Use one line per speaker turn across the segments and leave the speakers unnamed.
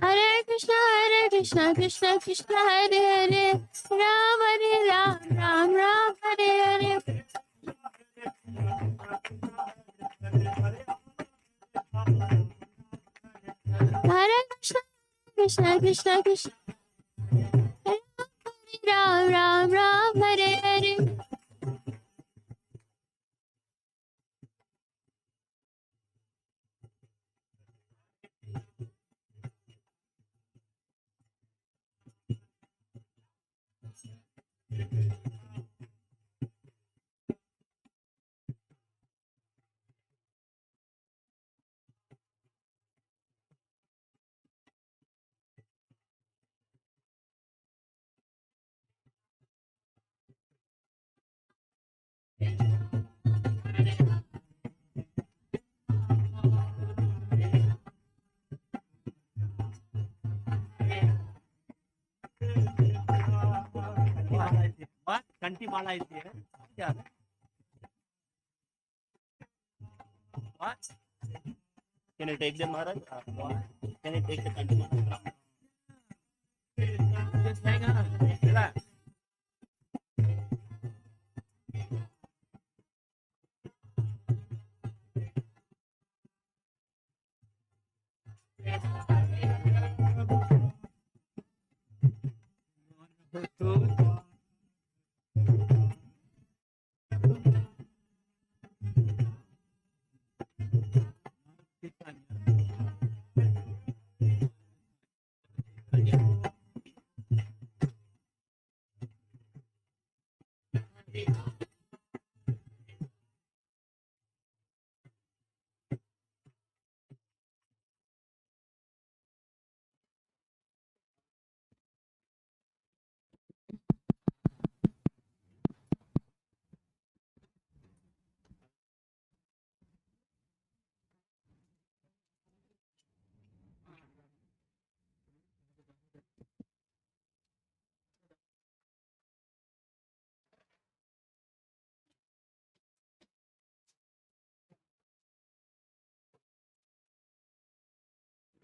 Hare Krishna, Krishna Krishna, Hare Hare, Ram, Ram, Hare Hare. Hare Krishna, Krishna Krishna, Ram, Hare Hare.
What? Kanti mala is there? Yeah. What? Can you take them, Maharaj? What? Can you take the kanti mala? Just hang on. Relax.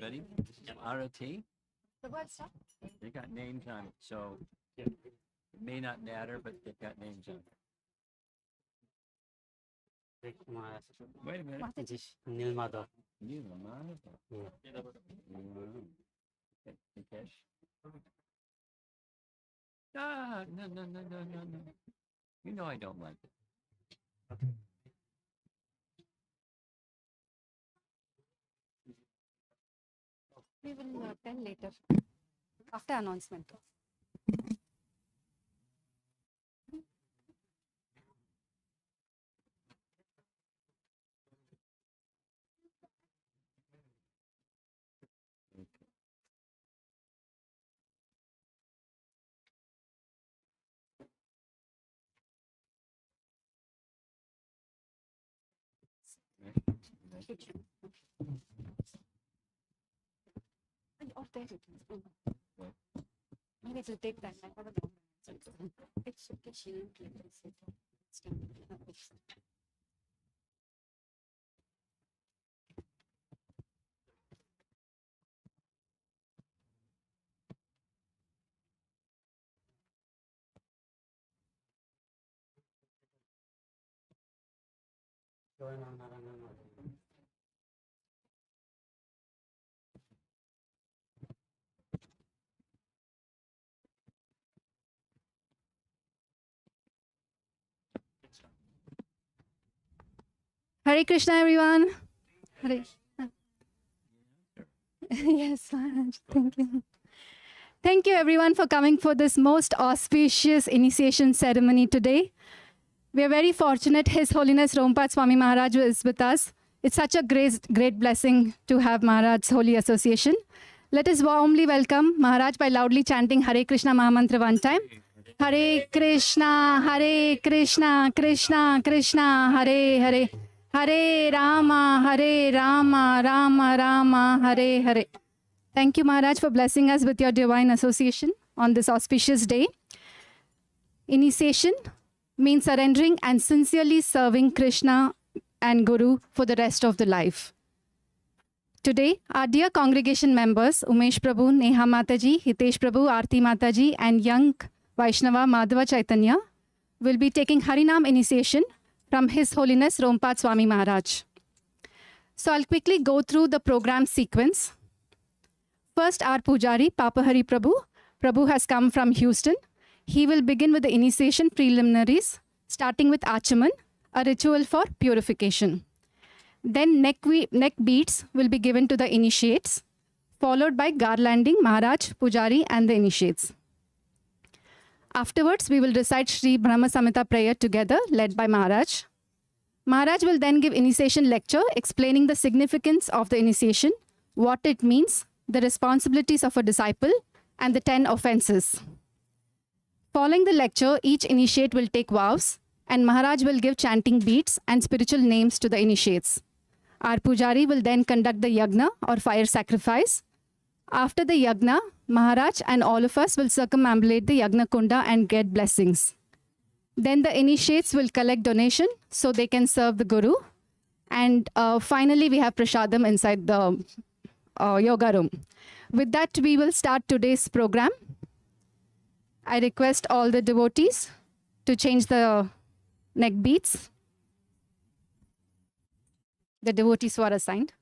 Ready? Arati. They got names on it, so it may not matter, but they've got names on it. Wait a minute.
Neil Madhav.
Nikesh. Ah, no. You know I don't like it.
We will tell later, after announcement. Or there it is. Maybe it will take time. It's okay. She will play this. Hare Krishna, everyone. Hare. Yes, Maharaj. Thank you. Thank you, everyone, for coming for this most auspicious initiation ceremony today. We are very fortunate His Holiness Rompad Swami Maharaj is with us. It's such a great blessing to have Maharaj's Holy Association. Let us warmly welcome Maharaj by loudly chanting Hare Krishna Mahamantra one time. Hare Krishna, Krishna Krishna, Hare Hare. Hare Rama, Rama Rama, Hare Hare. Thank you, Maharaj, for blessing us with your divine association on this auspicious day. Initiation means surrendering and sincerely serving Krishna and Guru for the rest of the life. Today, our dear congregation members, Umesh Prabhu, Neha Mataji, Hitesh Prabhu, Aarti Mataji, and young Vaishnava Madhava Chaitanya will be taking Harinam initiation from His Holiness Rompad Swami Maharaj. So I'll quickly go through the program sequence. First, our Pujari, Papa Hari Prabhu. Prabhu has come from Houston. He will begin with the initiation preliminaries, starting with Achaman, a ritual for purification. Then neck beads will be given to the initiates, followed by garlanding Maharaj, Pujari, and the initiates. Afterwards, we will recite Sri Brahma Samhita prayer together, led by Maharaj. Maharaj will then give initiation lecture explaining the significance of the initiation, what it means, the responsibilities of a disciple, and the 10 offenses. Following the lecture, each initiate will take vows, and Maharaj will give chanting beads and spiritual names to the initiates. Our Pujari will then conduct the yagna or fire sacrifice. After the yagna, Maharaj and all of us will circumambulate the yagna kunda and get blessings. Then the initiates will collect donation so they can serve the Guru. And finally, we have prasadam inside the yoga room. With that, we will start today's program. I request all the devotees to change the neck beads. The devotees who are assigned.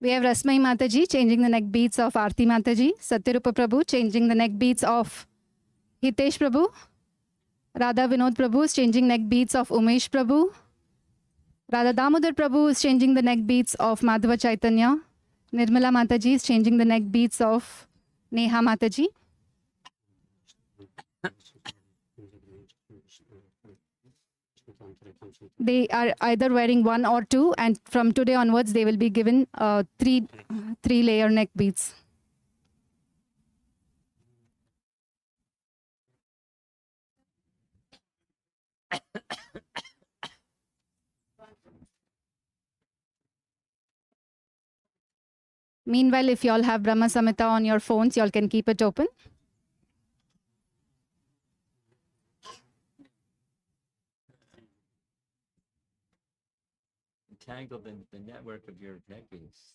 We have Rasmai Mataji changing the neck beads of Aarti Mataji, Satyarupa Prabhu changing the neck beads of Hitesh Prabhu, Radha Vinod Prabhu is changing neck beads of Umesh Prabhu, Radha Damodar Prabhu is changing the neck beads of Madhava Chaitanya, Nirmala Mataji is changing the neck beads of Neha Mataji. They are either wearing one or two, and from today onwards, they will be given three-layer neck beads. Meanwhile, if you all have Brahma Samhita on your phones, you all can keep it open.
Tangled in the network of your neck beads.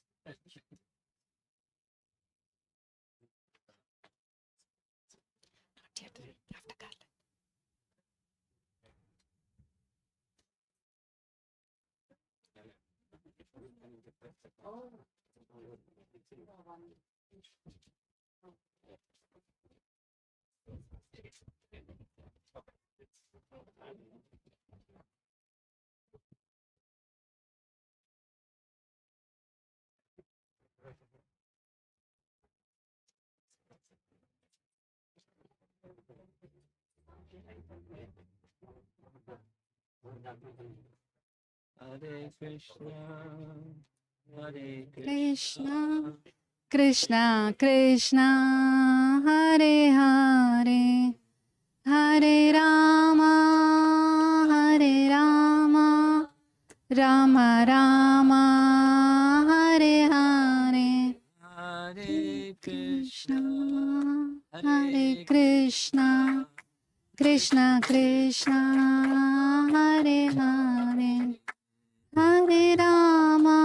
Hare Krishna, Hare
Krishna, Krishna, Krishna, Hare Hare, Hare Rama, Hare Rama, Rama Rama, Hare Hare,
Hare
Krishna, Hare Krishna, Krishna Krishna, Hare Hare, Hare Rama,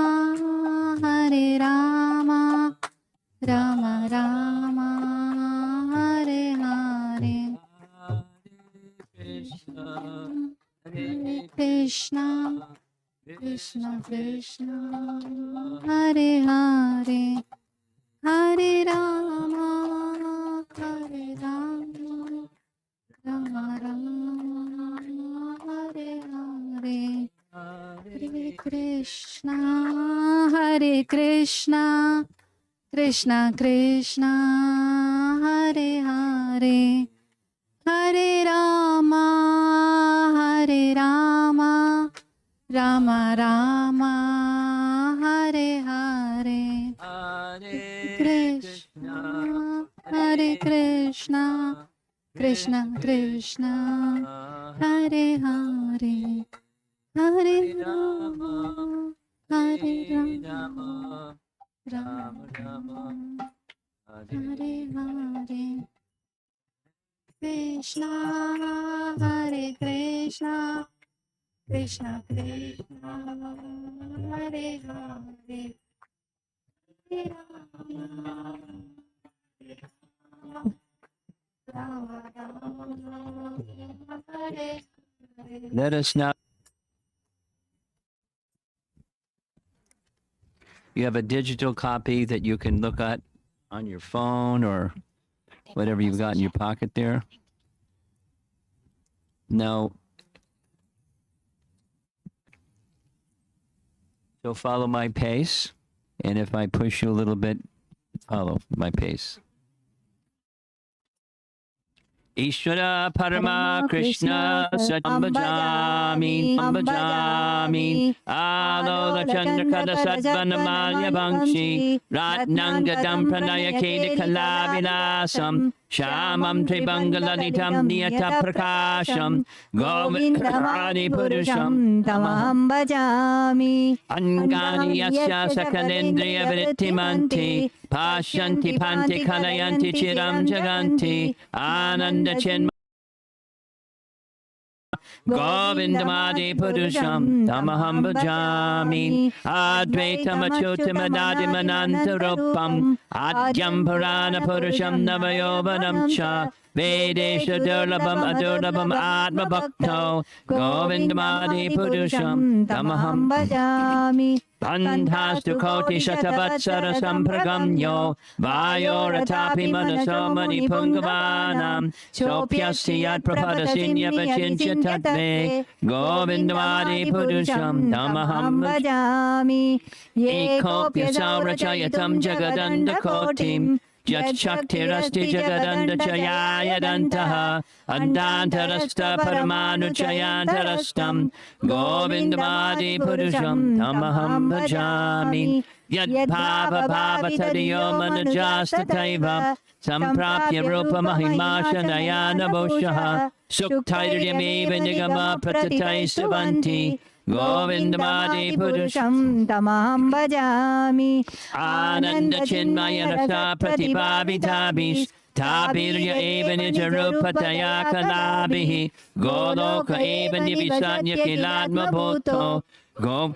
Hare Rama, Rama Rama, Hare Hare,
Krishna,
Hare Krishna, Krishna Krishna, Hare Hare, Hare Rama, Hare Rama, Rama Rama, Hare Hare, Hare Krishna, Hare Krishna, Krishna Krishna, Hare Hare, Hare Rama, Hare Rama, Rama Rama, Hare Hare,
Hare
Krishna, Hare Krishna, Krishna Krishna Hare Hare Hare Rama Hare Rama Rama Rama Hare Hare Krishna Hare Krishna Krishna Krishna Hare Hare Hare Rama Rama Rama Hare Hare.
Let us now. You have a digital copy that you can look at on your phone or whatever you've got in your pocket there. Now, so follow my pace, and if I push you a little bit, follow my pace. Ishvara Parama Krishna Satyam Bhajami Bhajami Alola Chandrakada Sattvanamaya Bhankshi Ratnangadam Pranaya Keda Kalavilasam Shamam Tribangalalitam Niyata Prakasham Govindamadi Purusham
Tamaham Bhajami
Angani Yasya Sakalendriya Vrittimanti Pashanti Panti Kalayanti Chiram Jaganti Ananda Chenma Govindamadi Purusham Tamaham Bhajami Advaitam Achyutam Mananta Rupam Adyam Purana Purusham Navayovanam Cha Vedesha Durlabam Adurlabam Atma Bhakto Govindamadi Purusham Tamaham
Bhajami
Bandhastu Koti Shatabatsara Sampragamyo Vayoratapi Manasomani Pungavanam Sopyasti Yat Prapadasinya Vachincha Tatve Govindamadi Purusham Tamaham
Bhajami
Ekopya Saurachayatam Jagadanda Kotim Jat Shaktirasti Jagadanda Chayayadantaha Andantarasta Paramanu Chayantarastam Govindamadi Purusham Tamaham Bhajami Yad Bhava Bhavatadiyo Manajasta Taiva Samprapya Rupa Mahimasha Nayana Boshaha Suktairyameva Nigama Pratatai Savanti Govindamadi Purusham
Tamaham Bhajami
Ananda Chinmaya Rasa Pratibhavitabhis Tabirya eva nijarupataya kalabihi Goloka eva nivisanya kilatma bhuto Go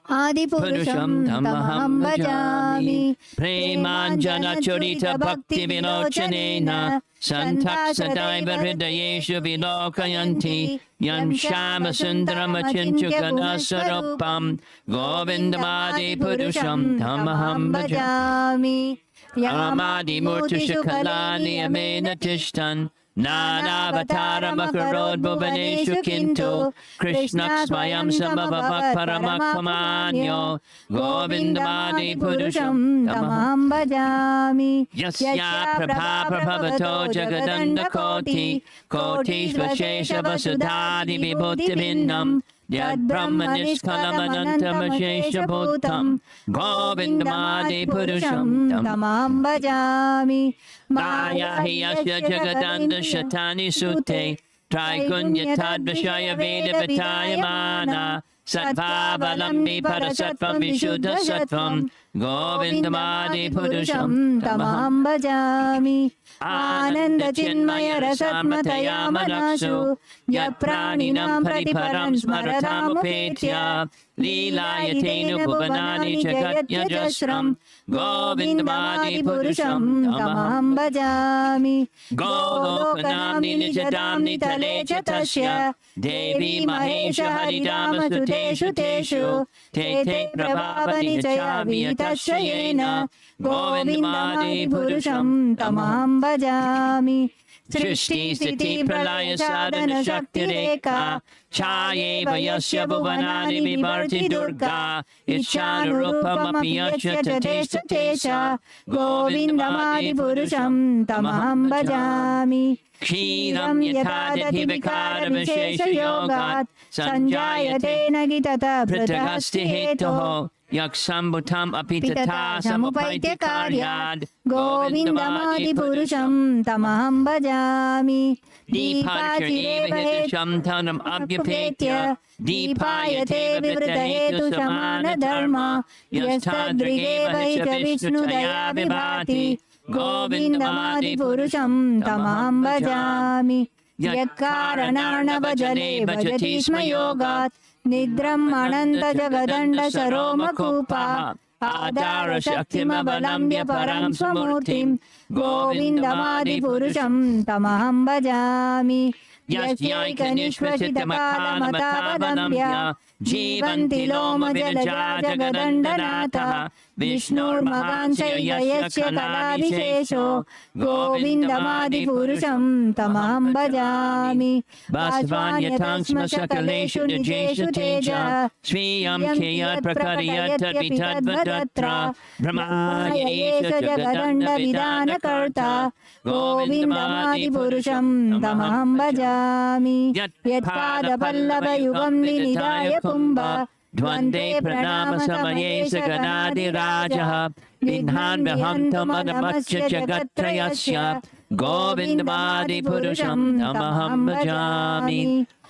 Adi Purusham Tamaham Bhajami
Premanjana Churita Bhakti Vinochanena Santak Sadaiva Hridayeshu Vilokayanti Yan Shama Sundarama Chinchukana Sarupam Govindamadi Purusham Tamaham Bhajami Amadi Murtisha Kalani Amena Tishtan Nanavatara Makarod Bhuvaneshu Kinto Krishna Swayam Samabhavak Paramakpamanyo Govindamadi Purusham
Tamaham Bhajami
Yasya Prabha Prabhavato Jagadanda Koti Koti Svashesha Vasudhadi Vibhuti Vinnam Yad Brahmanis Kalamanantamashesha Bhutam Govindamadi Purusham
Tamaham Bhajami
Maya Hiyasya Jagadanda Shatani Sute Traikunya Tadvashaya Veda Vatayamana Sattva-valambi Parasattvam Vishuddha Sattvam Govindamadi Purusham
Tamaham Bhajami Ananda Chinmaya Rasatmataya Manassu Yapraninam Pariparam Smaratamupetya Leelayatenu Bhuvanani Jagat Yajasram Govindamadi Purusham Tamaham Bhajami
Golokanamni Nijadamni Talecha Tasya Devi Mahesha Haridama Suteshu Teshu Te Te Prabhavani Chami Tasya Yena Govindamadi Purusham Tamaham Bhajami Srishti Sthiti Pralaya Sadhana Shakti Rekha Chayeva Yasya Bhuvanani Vibharti Durga Ichchanurupamapi Yasya Tatesha Tesha Govindamadi Purusham Tamaham Bhajami Kshiram Yatadati Vikara Vishesha Yogat Sanjayate Nagitata Pratagasti Hetoho Yaksambutam
Pitata
apitata
samupaitya
samupaitya karyad
Govindamadipurusham tamaham bhajami.
Deepachireva hitusham tanam abhyapetya Deepayate vivridahetu samana dharma Yastadrigeva hita vishnu daya vibhati Govindamadipurusham tamaham bhajami. Yakaranarnavajale bhajati sma yogat Nidram ananta jagadanda saromakupa Adara shaktimavalambya param samurtim Govindamadi purusham tamaham bhajami. Yasyaikanishvasitamakanamatavalamya Jivanti loma jalaja jagadandanatah Vishnur mahansya yasya kalabhishesho Govindamadi purusham tamaham bhajami. Vasvanyatang smasakaleshu nijeshu teja Sviyam kiyat prakariyat tadvitadvadatra Brahmaya esha jagadanda vidana karta
Govindamadi purusham tamaham bhajami. Yatpada pallava yugam vinidaya kumbha Dvande pranama samaye saganadi rajaha Vinhan vihantam adamasya jagatrayasya
Govindamadi purusham tamaham bhajami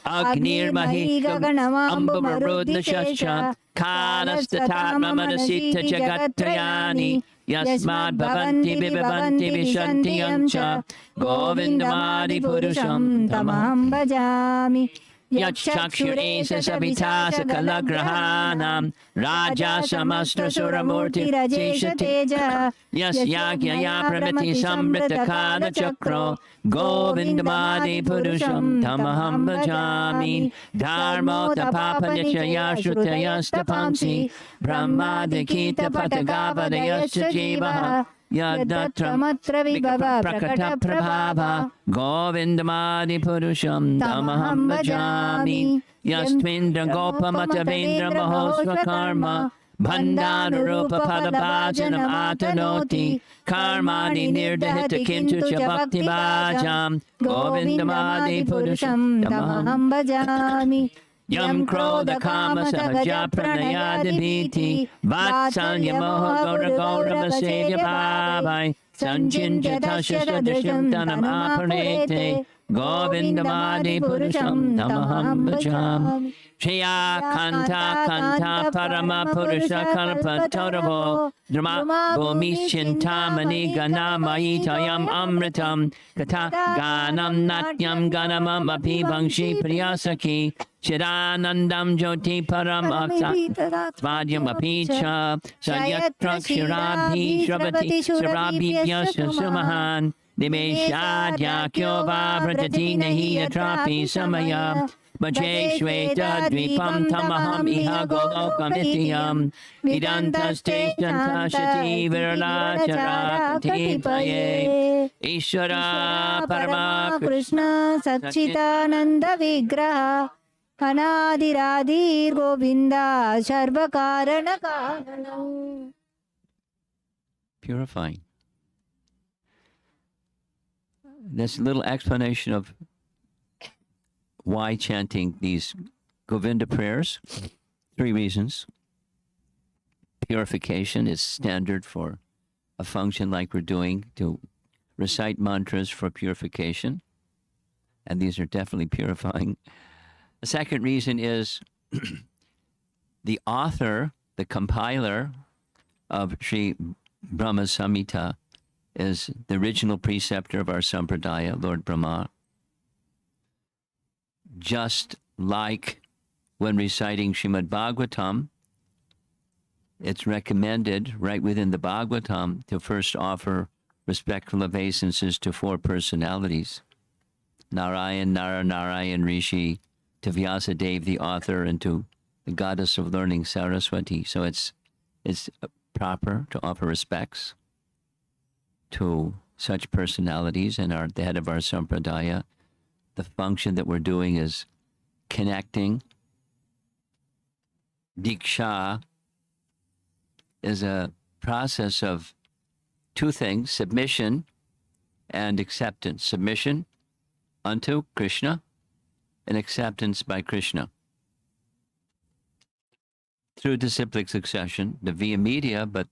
Agnir mahi ambumarudna shasha Kalastatatma manasita jagatrayani Yasmad bhavanti vibhavanti vishanti yamcha Govindamadi purusham tamaham
tamaham bhajami.
Yachakshuresa savitasa kalagrahanam Raja samastra suramurti rajesha teja Yasyagya pramati samrita kala chakro Govindamadi purusham tamaham bhajami Dharmo tapapanyachaya shrutayastapamsi Brahmadikita patagavadayasya jivaha Yadatra
Matra vibhava
prakata prabhava Govindamadi purusham tamaham bhajami Yastvindra gopamatavendra mahosva karma Bhandanarupa padabhajanam atanoti Karmani nirdahita kintu cha bhakti bhajam Govindamadi purusham tamaham
bhajami.
Yam krodha kama sahaja pranayadibhiti Vatsalya moha gaura gaura vasya bhavai Sanchinjata shashadrisham tanam aparete Govindamadi purusham tamaham bhajami Shriya kanta kanta parama purusha kalpa tauravo Drama bhumishintamani ganamayitayam amritam Kata ganam natyam ganamam api bangshi priyasaki Chiranandam jyoti param aksa Svadyam apicha Sadyatrak shirabhi shravati shirabhi vyasya sumahan Nimeshadya kyova vrajati nahi atrapi samaya Vaje shveta dvipam tamaham iha golokamityam Vidantaste shantashati virala charakati paye Ishvara parama
Krishna Satchitananda Vigraha Anadiradir Govinda Sarva Karana Karanam.
Purifying. That's a little explanation of why chanting these Govinda prayers. 3 reasons. Purification is standard for a function like we're doing, to recite mantras for purification. And these are definitely purifying. The second reason is the author, the compiler of Sri Brahma Samhita is the original preceptor of our Sampradaya, Lord Brahma. Just like when reciting Srimad Bhagavatam, it's recommended right within the Bhagavatam to first offer respectful obeisances to 4 personalities. Narayan, Narayan Rishi, to Vyasadeva, the author, and to the goddess of learning, Saraswati. So it's proper to offer respects to such personalities and the head of our Sampradaya. The function that we're doing is connecting. Diksha is a process of 2 things, submission and acceptance. Submission unto Krishna and acceptance by Krishna. through disciplic succession, the via media, but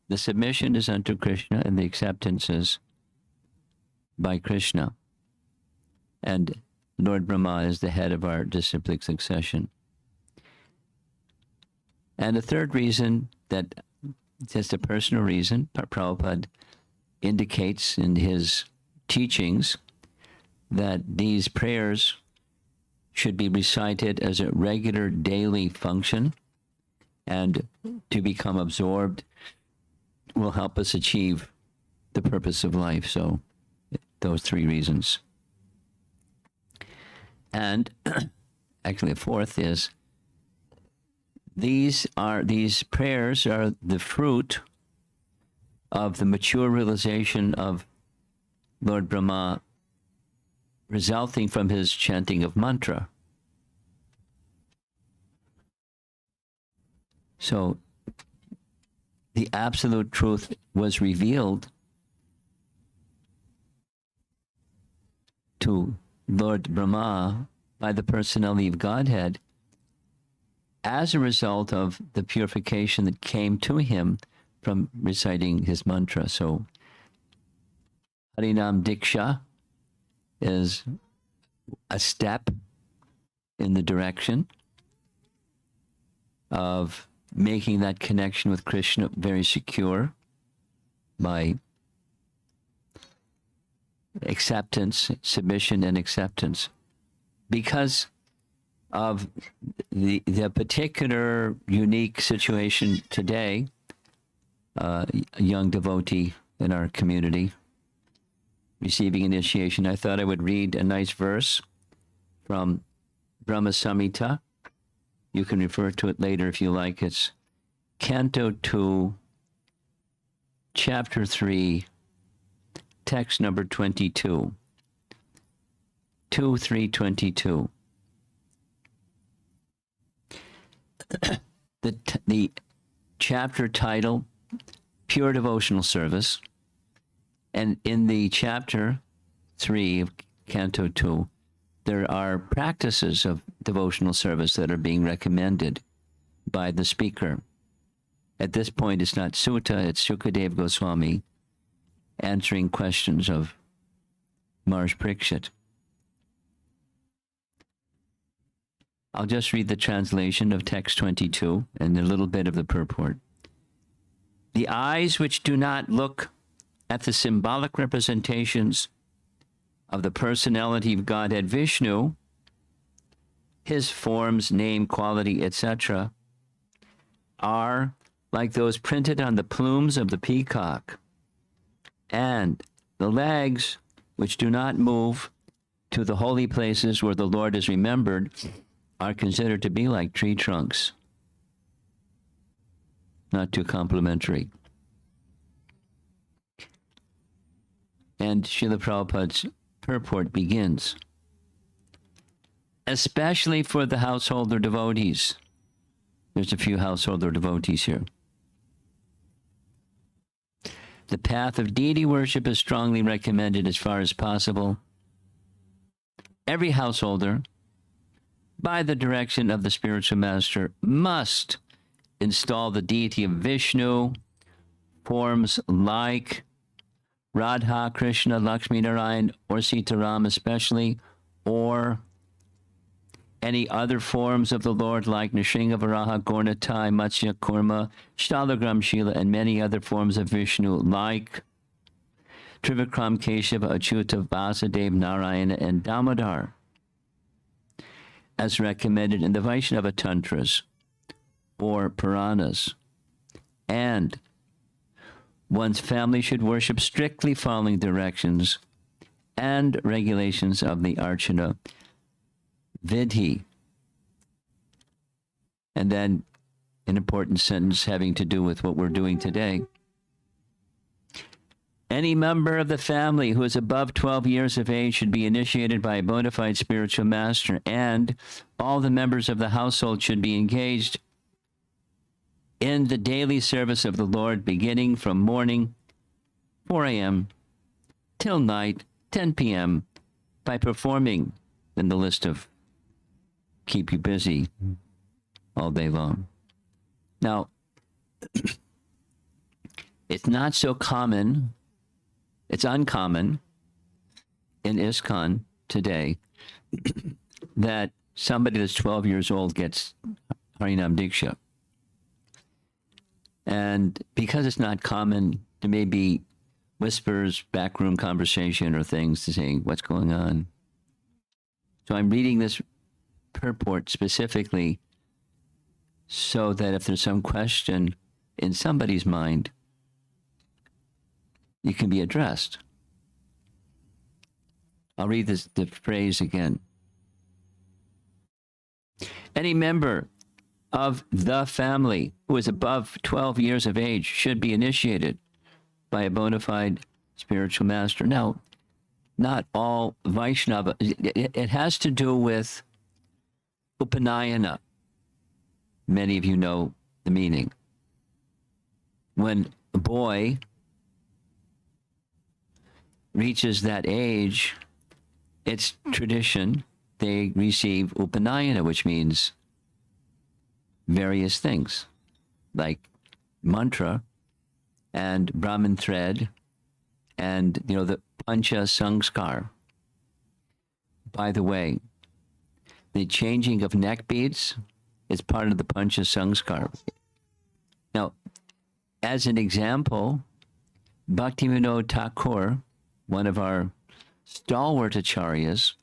the submission is unto Krishna and the acceptance is by Krishna. And Lord Brahma is the head of our disciplic succession. And the third reason, that just a personal reason, Prabhupada indicates in his teachings that these prayers should be recited as a regular daily function, and to become absorbed will help us achieve the purpose of life. So those three reasons. And actually a fourth is, these prayers are the fruit of the mature realization of Lord Brahma, resulting from his chanting of mantra. So the absolute truth was revealed to Lord Brahma by the personality of Godhead as a result of the purification that came to him from reciting his mantra. So Harinam Diksha is a step in the direction of making that connection with Krishna very secure by acceptance, submission and acceptance. Because of the particular unique situation today, a young devotee in our community receiving initiation, I thought I would read a nice verse from Brahma Samhita. You can refer to it later if you like. It's Canto 2, Chapter 3, text number 22. 2:3:22. The chapter title, Pure Devotional Service. And in the chapter 3 of Canto 2, there are practices of devotional service that are being recommended by the speaker. At this point, it's not Sutta, it's Shukadev Goswami answering questions of Maharaj Parikshit. I'll just read the translation of text 22 and a little bit of the purport. The eyes which do not look at the symbolic representations of the personality of Godhead Vishnu, his forms, name, quality, etc., are like those printed on the plumes of the peacock, and the legs which do not move to the holy places where the Lord is remembered are considered to be like tree trunks. Not too complimentary. And Srila Prabhupada's purport begins, especially for the householder devotees. There's a few householder devotees here. The path of deity worship is strongly recommended as far as possible. Every householder, by the direction of the spiritual master, must install the deity of Vishnu, forms like Radha, Krishna, Lakshmi Narayan, or Sitaram especially, or any other forms of the Lord like Nrsimha, Varaha, Gaurnatai, Matsya, Kurma, Shalagram, Shila, and many other forms of Vishnu like Trivikram, Keshava, Achyuta, Vasudev, Narayana, and Damodar, as recommended in the Vaishnava Tantras or Puranas. And one's family should worship strictly following directions and regulations of the Archana Vidhi. And then an important sentence having to do with what we're doing today. Any member of the family who is above 12 years of age should be initiated by a bona fide spiritual master, and all the members of the household should be engaged in the daily service of the Lord, beginning from morning, 4 a.m., till night, 10 p.m., by performing in the list of keep you busy all day long. Now, it's not so common, it's uncommon in ISKCON today that somebody that's 12 years old gets Harinam Diksha. And because it's not common, there may be whispers, backroom conversation, or things to saying, what's going on? So I'm reading this purport specifically so that if there's some question in somebody's mind, it can be addressed. I'll read the phrase again. Any member of the family who is above 12 years of age should be initiated by a bona fide spiritual master. Now, not all Vaishnava, it has to do with Upanayana. Many of you know the meaning. When a boy reaches that age, it's tradition, they receive Upanayana, which means various things, like mantra and Brahmin thread and, the Pancha Sanskar. By the way, the changing of neck beads is part of the Pancha Sanskar. Now, as an example, Bhaktivinoda Thakur, one of our stalwart acharyas,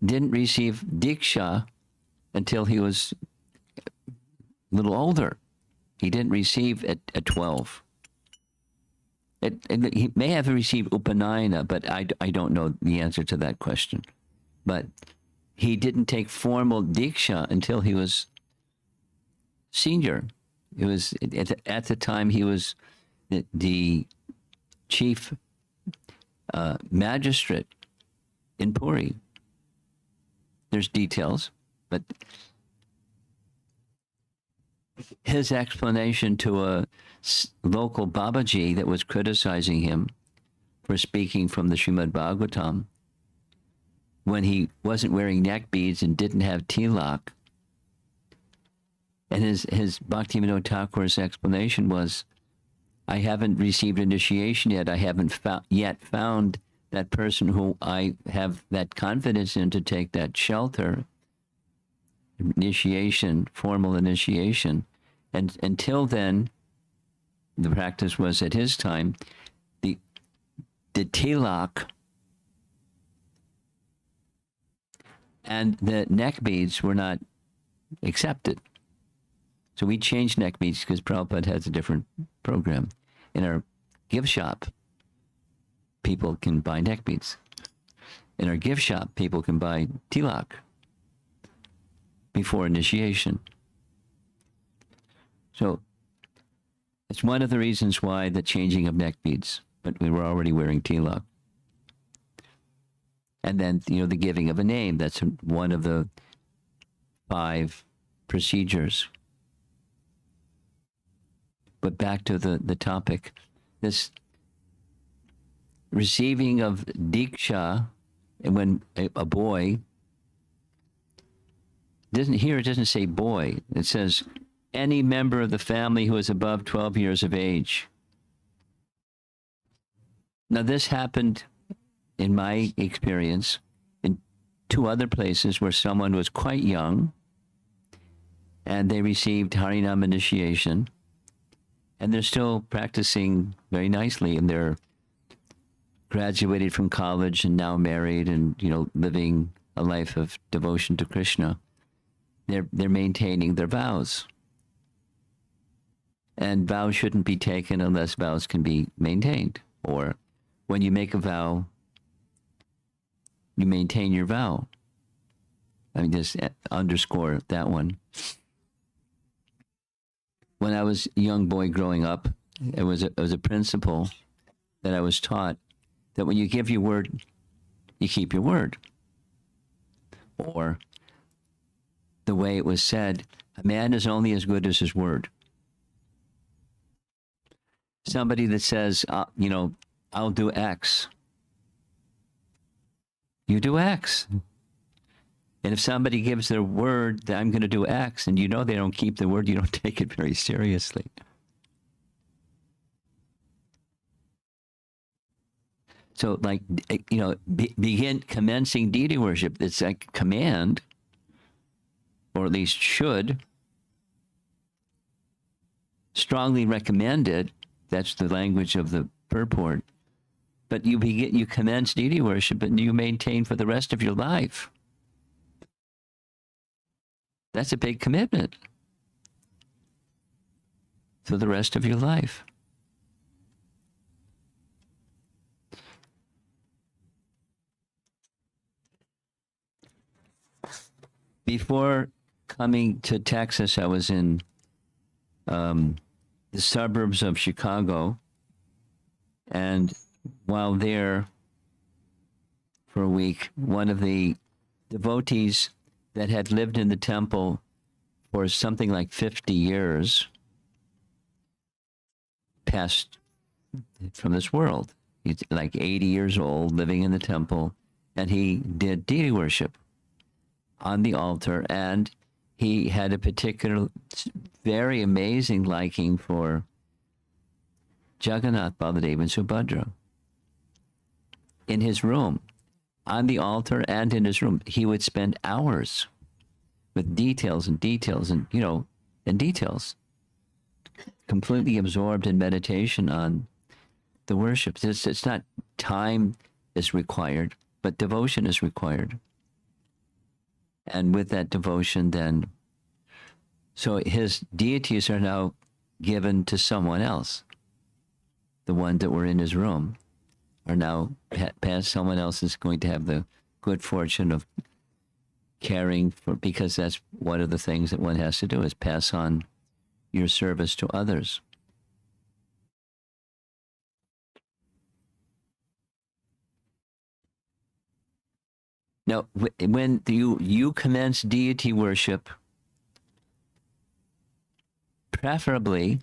didn't receive Diksha until he was a little older. He didn't receive at 12. He may have received Upanayana, but I don't know the answer to that question. But he didn't take formal Diksha until he was senior. It was at the time he was the chief magistrate in Puri. There's details, but his explanation to a local Babaji that was criticizing him for speaking from the Srimad Bhagavatam when he wasn't wearing neck beads and didn't have tilak. And his Bhaktivinoda Thakur's explanation was, I haven't received initiation yet. I haven't yet found that person who I have that confidence in to take that shelter, initiation, formal initiation. And until then, the practice was at his time, the tilak and the neck beads were not accepted. So we changed neck beads because Prabhupada has a different program. In our gift shop, people can buy neck beads. In our gift shop, people can buy tilak before initiation. So it's one of the reasons why the changing of neck beads, but we were already wearing tilak. And then, the giving of a name, that's one of the 5 procedures. But back to the topic, this receiving of Diksha, and when a boy, it doesn't say boy, it says any member of the family who is above 12 years of age. Now this happened, in my experience, in 2 other places where someone was quite young and they received Harinam initiation, and they're still practicing very nicely, and they're graduated from college and now married and, living a life of devotion to Krishna. They're maintaining their vows. And vows shouldn't be taken unless vows can be maintained. Or when you make a vow, you maintain your vow. Just underscore that one. When I was a young boy growing up, it was a principle that I was taught that when you give your word, you keep your word. Or the way it was said, a man is only as good as his word. Somebody that says, I'll do X. You do X. And if somebody gives their word that I'm going to do X, and you know they don't keep the word, you don't take it very seriously. So, like, you know, begin commencing deity worship. It's like a command, or at least should, strongly recommended. That's the language of the purport. But you commence deity worship, and you maintain for the rest of your life. That's a big commitment for the rest of your life. Before coming to Texas, I was in the suburbs of Chicago, and while there for a week, one of the devotees that had lived in the temple for something like 50 years passed from this world. He's like 80 years old, living in the temple, and he did deity worship on the altar, and he had a particular, very amazing liking for Jagannath, Baladev, and Subhadra. In his room, on the altar and in his room, he would spend hours with details and details and, you know, and details, completely absorbed in meditation on the worship. It's not time is required, but devotion is required. And with that devotion, then, so his deities are now given to someone else. The ones that were in his room are now passed. Someone else is going to have the good fortune of caring for, because that's one of the things that one has to do, is pass on your service to others. Now, when you commence deity worship, preferably,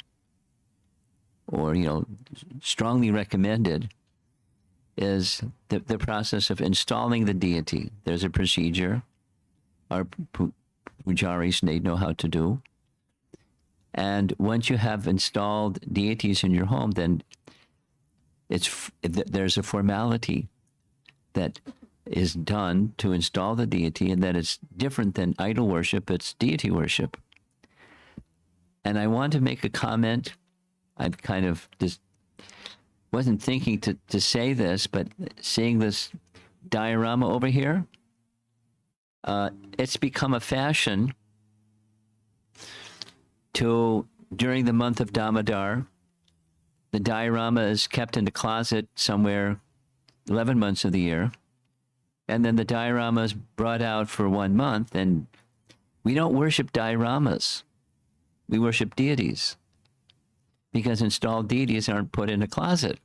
or, you know, strongly recommended, is the process of installing the deity. There's a procedure our pujaris know how to do. And once you have installed deities in your home, then there's a formality that is done to install the deity, and that it's different than idol worship, it's deity worship. And I want to make a comment. I've kind of just wasn't thinking to say this, but seeing this diorama over here, it's become a fashion to, during the month of Damodar, the diorama is kept in the closet somewhere 11 months of the year. And then the diorama is brought out for 1 month, and we don't worship dioramas. We worship deities, because installed deities aren't put in a closet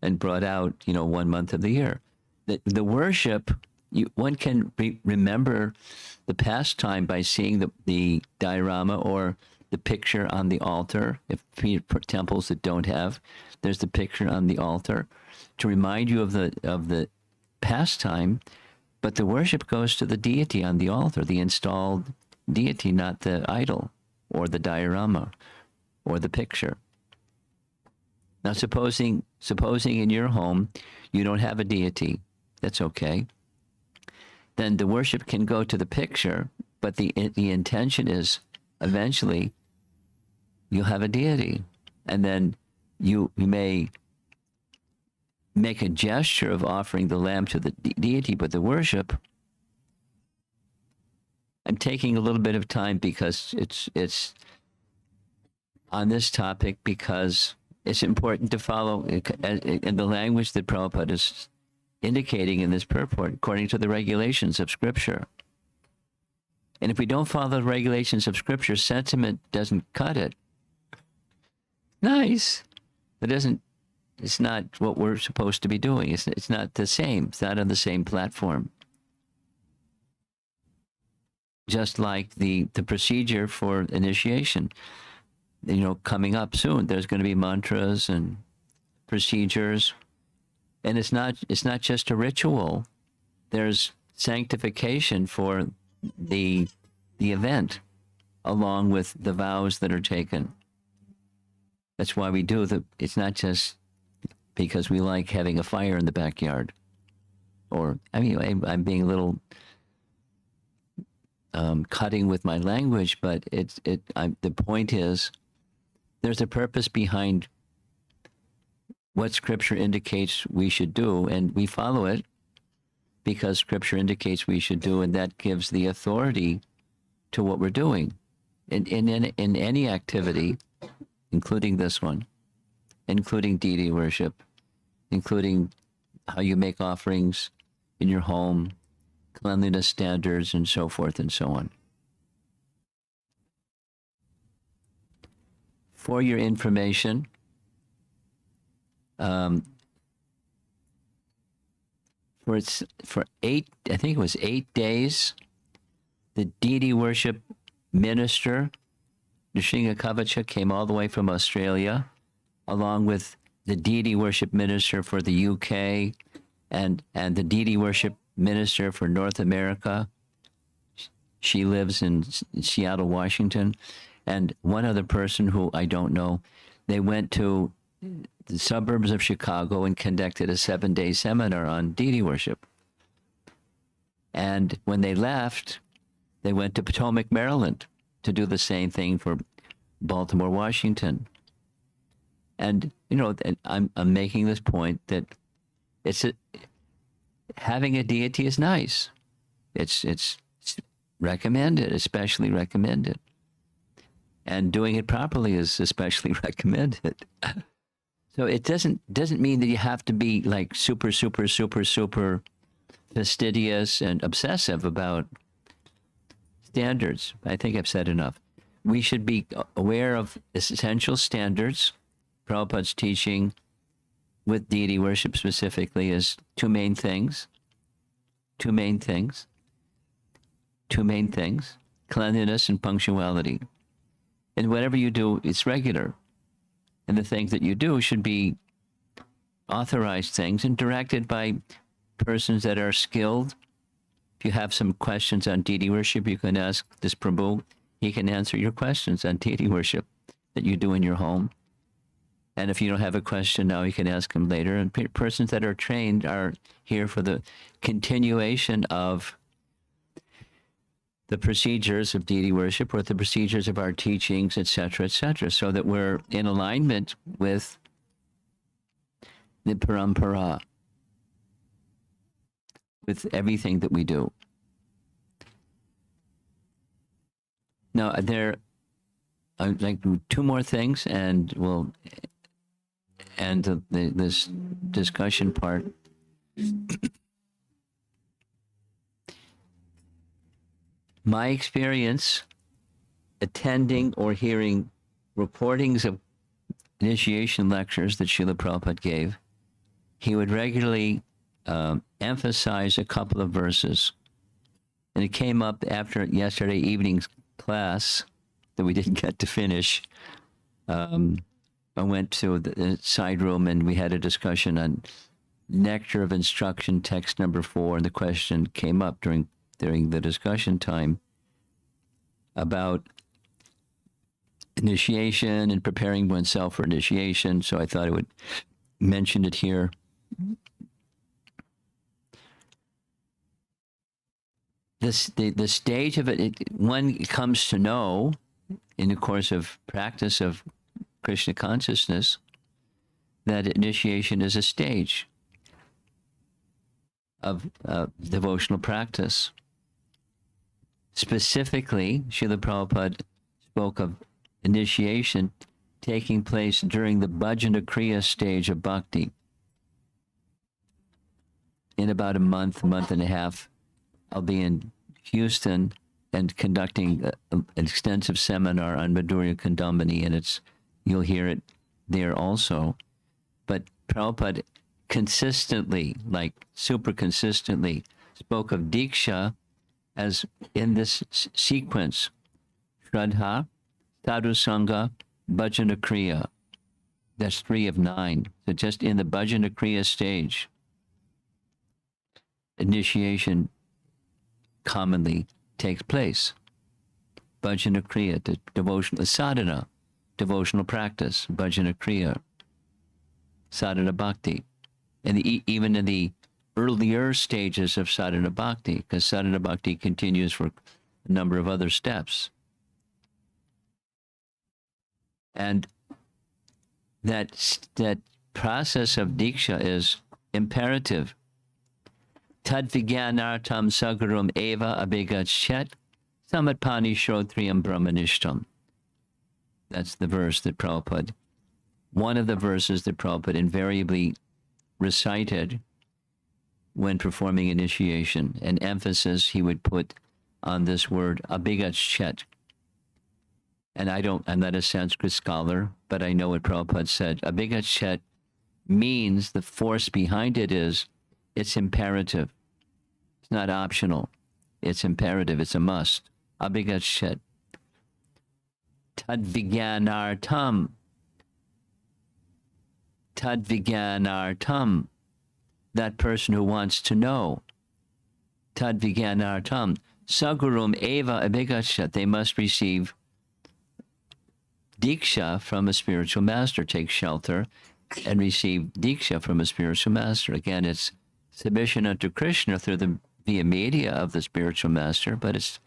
and brought out, 1 month of the year. The worship, one can remember the pastime by seeing the diorama or the picture on the altar. If temples that don't have, there's the picture on the altar to remind you of the pastime, but the worship goes to the deity on the altar, the installed deity, not the idol or the diorama or the picture. Now, supposing in your home you don't have a deity, that's okay. Then the worship can go to the picture, but the intention is eventually you'll have a deity, and then you may make a gesture of offering the lamb to the deity, but the worship, I'm taking a little bit of time because it's on this topic, because it's important to follow in the language that Prabhupada is indicating in this purport, according to the regulations of Scripture. And if we don't follow the regulations of Scripture, sentiment doesn't cut it. Nice. It's not what we're supposed to be doing. It's not the same. It's not on the same platform. Just like the procedure for initiation, coming up soon, there's going to be mantras and procedures, and it's not just a ritual. There's sanctification for the event, along with the vows that are taken. That's why we do it's not just because we like having a fire in the backyard. Or, I mean, I'm being a little cutting with my language, but the point is, there's a purpose behind what Scripture indicates we should do, and we follow it because Scripture indicates we should do, and that gives the authority to what we're doing in any activity, including this one, including deity worship, including how you make offerings in your home, cleanliness standards, and so forth and so on. For your information, for 8 days, the deity worship minister, Nrsinga Kavacha, came all the way from Australia, along with the deity worship minister for the UK and the deity worship minister for North America. She lives in Seattle, Washington. And one other person who I don't know, they went to the suburbs of Chicago and conducted a 7-day seminar on deity worship. And when they left, they went to Potomac, Maryland to do the same thing for Baltimore, Washington. And, you know, I'm making this point that having a deity is nice. It's recommended, especially recommended. And doing it properly is especially recommended. So it doesn't mean that you have to be like super fastidious and obsessive about standards. I think I've said enough. We should be aware of essential standards. Prabhupada's teaching with deity worship specifically is two main things. Cleanliness and punctuality. And whatever you do, it's regular. And the things that you do should be authorized things and directed by persons that are skilled. If you have some questions on deity worship, you can ask this Prabhu. He can answer your questions on deity worship that you do in your home. And if you don't have a question now, you can ask him later. And persons that are trained are here for the continuation of the procedures of deity worship or the procedures of our teachings, etc., so that we're in alignment with the parampara, with everything that we do. Now, I'd like to do 2 more things, and we'll end this discussion part. My experience attending or hearing recordings of initiation lectures that Srila Prabhupada gave, he would regularly emphasize a couple of verses. And it came up after yesterday evening's class that we didn't get to finish. I went to the side room and we had a discussion on Nectar of Instruction, text number 4, and the question came up during the discussion time about initiation and preparing oneself for initiation. So I thought I would mention it here. The stage of it, one comes to know in the course of practice of Krishna consciousness that initiation is a stage of devotional practice. Specifically, Srila Prabhupada spoke of initiation taking place during the Bhajana Kriya stage of bhakti. In about a month and a half, I'll be in Houston and conducting an extensive seminar on Madhurya Kandambani, and you'll hear it there also. But Prabhupada consistently, like super consistently, spoke of Diksha as in this sequence: Shraddha, Sadhu Sangha, Bhajana Kriya. That's 3 of 9. So just in the Bhajana Kriya stage, initiation commonly takes place. Bhajana Kriya, the devotional sadhana, devotional practice, Bhajana Kriya, sadhana bhakti. And even in the earlier stages of sadhana bhakti, because sadhana bhakti continues for a number of other steps. And that process of diksha is imperative. Tad vigyanartam sagarum eva abhigachet samatpani shrotriyam brahmanishtam. That's the verse that Prabhupada, one of the verses that Prabhupada invariably recited when performing initiation. An emphasis he would put on this word abhigachet. And I'm not a Sanskrit scholar, but I know what Prabhupada said. Abhigachet means, the force behind it is, it's imperative. It's not optional. It's imperative. It's a must. Abhigachet. Tad vigyanartam. Tad vigyanartam. That person who wants to know. Tad vigyanartam. Sagurum eva abhigachet. They must receive diksha from a spiritual master. Take shelter and receive diksha from a spiritual master. Again, it's submission unto Krishna through via media of the spiritual master, but it's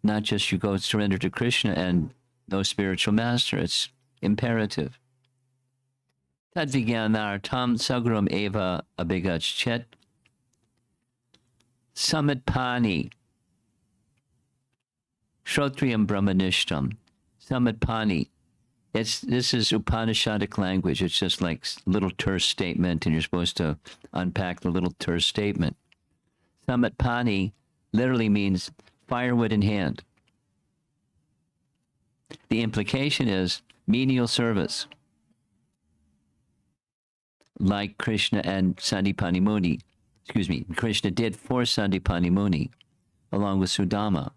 not just you go surrender to Krishna and no spiritual master. It's imperative. Tad vigyanartam sagrum eva abhigachet samatpani shrotriyam brahmanishtam. Samatpani. This is Upanishadic language. It's just like a little terse statement, and you're supposed to unpack the little terse statement. Samatpani literally means firewood in hand. The implication is menial service, like Krishna and Sandipani Muni. Krishna did for Sandipani Muni, along with Sudama.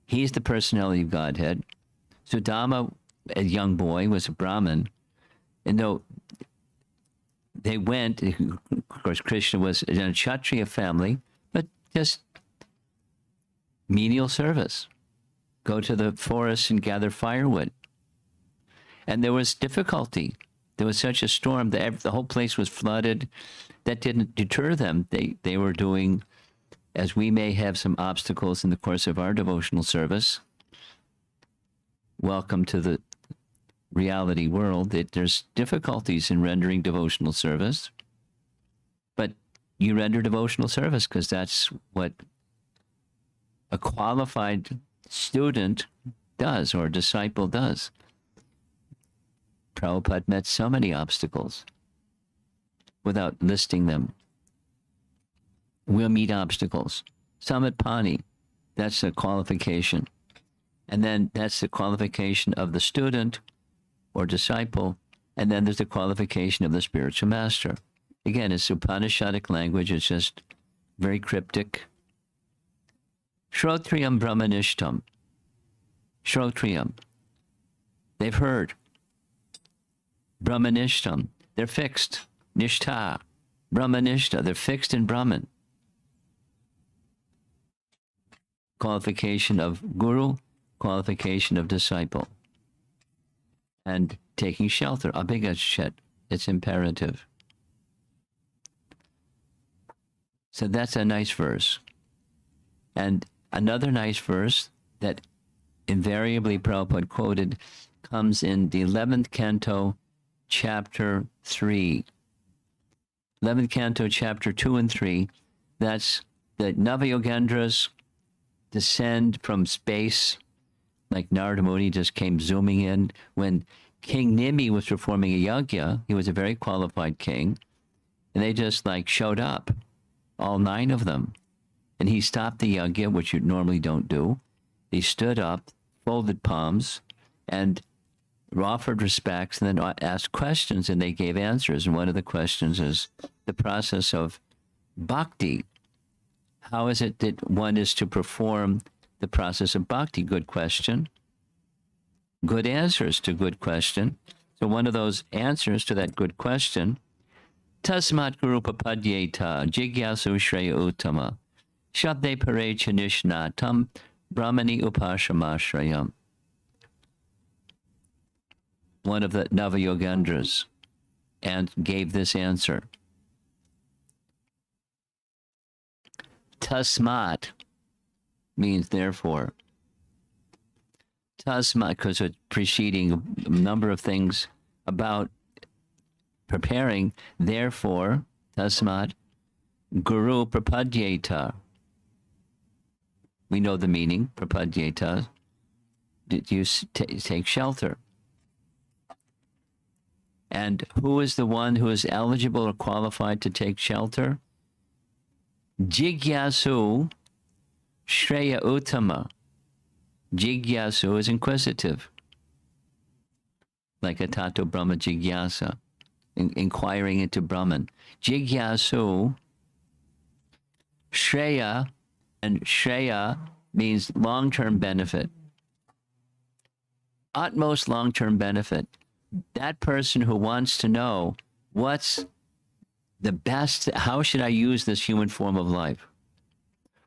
He's the personality of Godhead. Sudama, a young boy, was a Brahmin, and though they went, of course, Krishna was in a Kshatriya family, but just menial service. Go to the forest and gather firewood. And there was difficulty. There was such a storm that the whole place was flooded. That didn't deter them. They were doing, as we may have some obstacles in the course of our devotional service. Welcome to the reality world. There's difficulties in rendering devotional service, but you render devotional service because that's what a qualified student does or disciple does. Prabhupada met so many obstacles without listing them. We'll meet obstacles. Samatpani, that's a qualification. And then that's the qualification of the student or disciple. And then there's the qualification of the spiritual master. Again, it's Upanishadic language. It's just very cryptic. Shrotriyam brahmanishtam. Shrotriyam. They've heard. Brahmanishtam. They're fixed. Nishtha. Brahmanishta. They're fixed in Brahman. Qualification of guru, qualification of disciple. And taking shelter. Abhigachet. It's imperative. So that's a nice verse. And another nice verse that invariably Prabhupada quoted comes in the 11th canto, chapter 3. 11th canto, chapter 2 and 3. That's the Navayogendras descend from space, like Narada Muni just came zooming in. When King Nimi was performing a yajna, he was a very qualified king, and they just like showed up, all 9 of them. And he stopped the yajna, which you normally don't do. He stood up, folded palms, and offered respects, and then asked questions, and they gave answers. And one of the questions is the process of bhakti. How is it that one is to perform the process of bhakti? Good question. Good answers to good question. So one of those answers to that good question, tasmat guru papadyeta jigyasu shreya uttama. Shabde pare chanishnatam brahmani upashamashrayam. One of the Navayogendras and gave this answer. Tasmat means therefore. Tasmat, because it's preceding a number of things about preparing. Therefore, tasmat, guru prapadyeta. We know the meaning, prapadyeta. Did you take shelter? And who is the one who is eligible or qualified to take shelter? Jigyasu Shreya Uttama. Jigyasu is inquisitive, like a Tato Brahma Jigyasa, inquiring into Brahman. Jigyasu Shreya, and Shreya means long-term benefit. Utmost long-term benefit. That person who wants to know what's the best, how should I use this human form of life?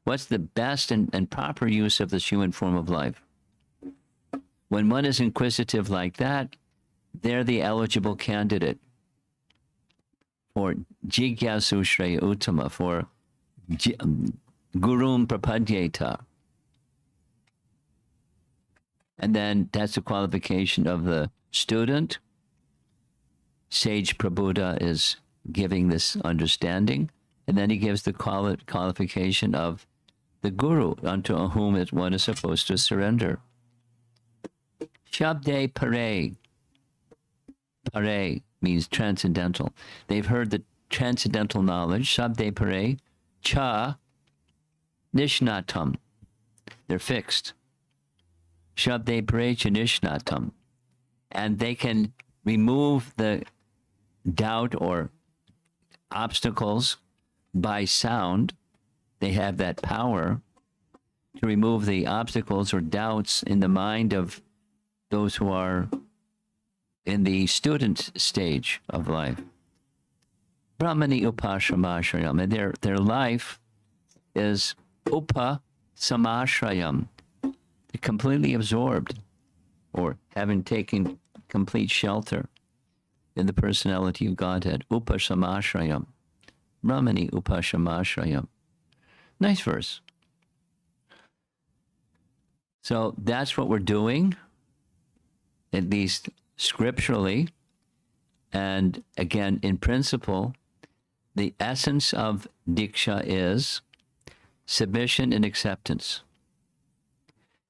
What's the best and proper use of this human form of life? When one is inquisitive like that, they're the eligible candidate for Jigyasu Shreya Uttama, for Gurum Prapadyeta. And then that's the qualification of the student. Sage Prabhupada is giving this understanding, and then he gives the qualification of the guru unto whom one is supposed to surrender. Shabde pare. Pare means transcendental. They've heard the transcendental knowledge. Shabde pare. Cha nishnatam. They're fixed. Shabde pare cha nishnatam. And they can remove the doubt or obstacles by sound. They have that power to remove the obstacles or doubts in the mind of those who are in the student stage of life. Brahmani upashamashrayam. And their life is upasamashrayam, completely absorbed, or having taken complete shelter in the personality of Godhead. Upasamashrayam. Brahmani upashamashrayam. Nice verse. So that's what we're doing, at least scripturally. And again, in principle, the essence of Diksha is submission and acceptance.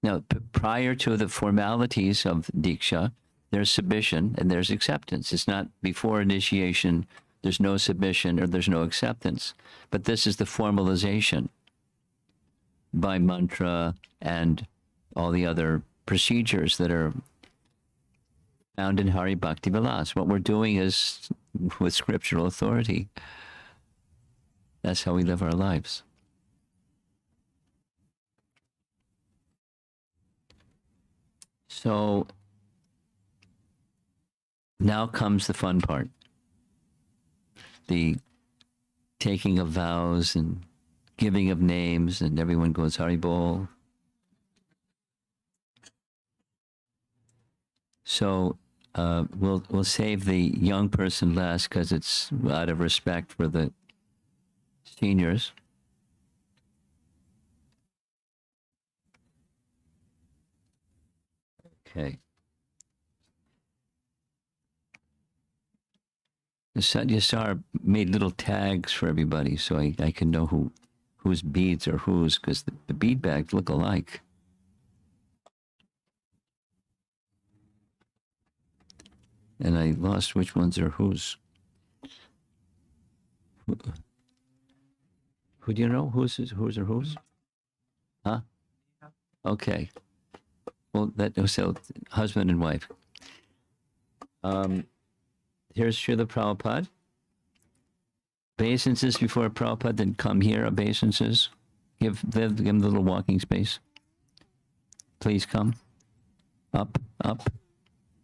Now, prior to the formalities of Diksha, there's submission and there's acceptance. It's not before initiation, there's no submission or there's no acceptance. But this is the formalization by mantra and all the other procedures that are found in Hari Bhakti Vilas. What we're doing is with scriptural authority. That's how we live our lives. So now comes the fun part. The taking of vows and giving of names, and everyone goes Hari Bol. So we'll save the young person last because it's out of respect for the seniors. Okay. The Satyasar made little tags for everybody so I can know whose beads are whose, because the bead bags look alike. And I lost which ones are whose. Who do you know? Whose are whose? Huh? Okay. Well, that was husband and wife. Here's Srila Prabhupada. Obeisances before Prabhupada, then come here, obeisances. Give them the little walking space. Please come. Up, up.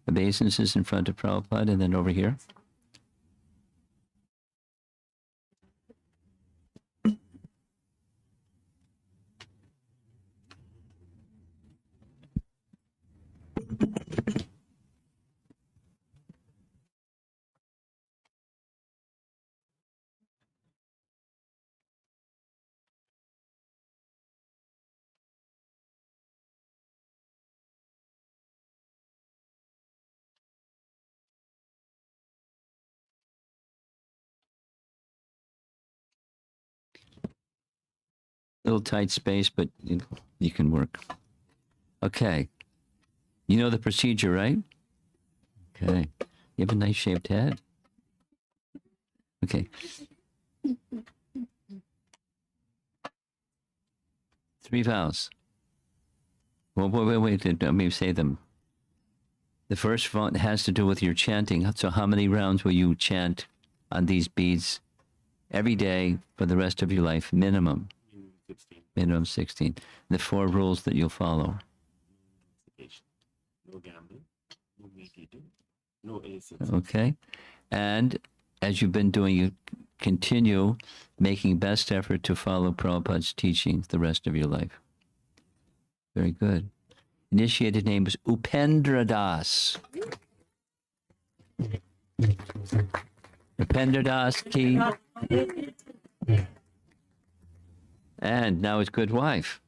Obeisances in front of Prabhupada, and then over here. little tight space, but you can work. Okay. You know the procedure, right? Okay. You have a nice shaped head. Okay. 3 vows. Well, wait. Let me say them. The first vow has to do with your chanting. So how many rounds will you chant on these beads every day for the rest of your life? Minimum.
16.
Minimum 16. The 4 rules that you'll follow.
No gambling, no meat eating, no AC.
Okay? And as you've been doing, you continue making best effort to follow Prabhupada's teachings the rest of your life. Very good. Initiated name is Upendra Das. Upendra Das ki. And now his good wife.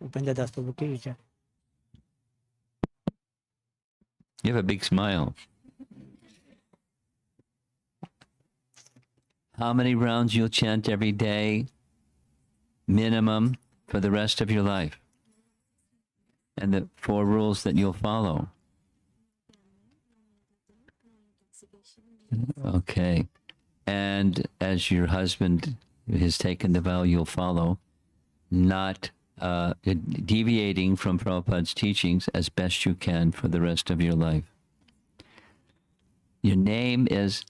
Upendra Das Prabhu ki jai.
You have a big smile. How many rounds you'll chant every day? Minimum for the rest of your life. And the 4 rules that you'll follow. Okay. And as your husband has taken the vow, you'll follow, not deviating from Prabhupada's teachings as best you can for the rest of your life. Your name is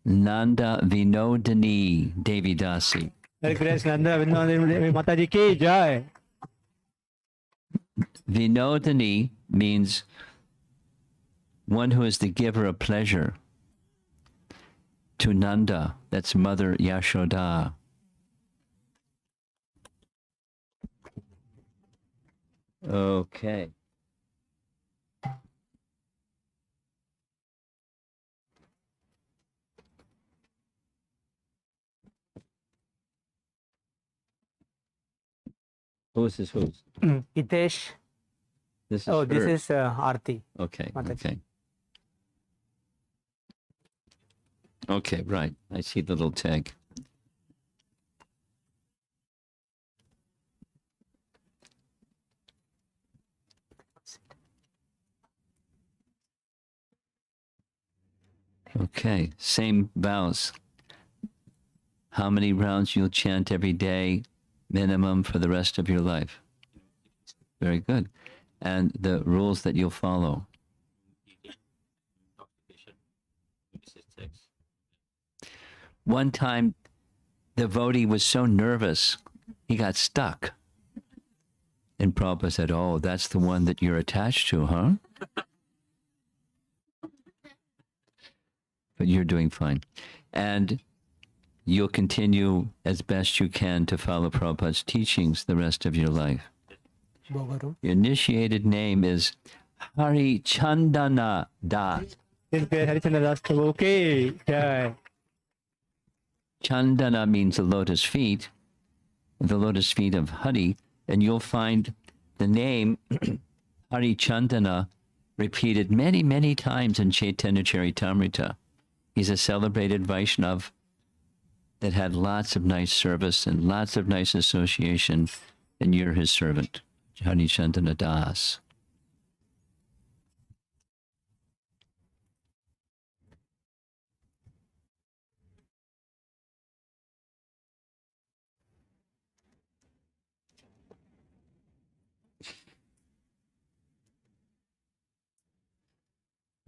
Nanda Vinodini Devi Dasi.
Hare Krishna, Nanda Mataji ki jai.
Vinodini means one who is the giver of pleasure. To Nanda, that's Mother Yashoda. Okay. Who's this? Who's?
Hitesh.
This is
Oh, this
her.
is Aarti.
Okay.
Mataji.
Okay. Okay, right. I see the little tag. Okay, same vows. How many rounds you'll chant every day, minimum for the rest of your life. Very good. And the rules that you'll follow. One time, the devotee was so nervous, he got stuck. And Prabhupada said, "Oh, that's the one that you're attached to, huh?" But you're doing fine. And you'll continue as best you can to follow Prabhupada's teachings the rest of your life.
Bogaru.
Your initiated name is Hari Chandana Das.
Harichandra Das Prabhu ki jai.
Chandana means the lotus feet of Hari, and you'll find the name Hari Chandana repeated many, many times in Chaitanya Charitamrita. He's a celebrated Vaishnav that had lots of nice service and lots of nice association, and you're his servant, Hari Chandana Das.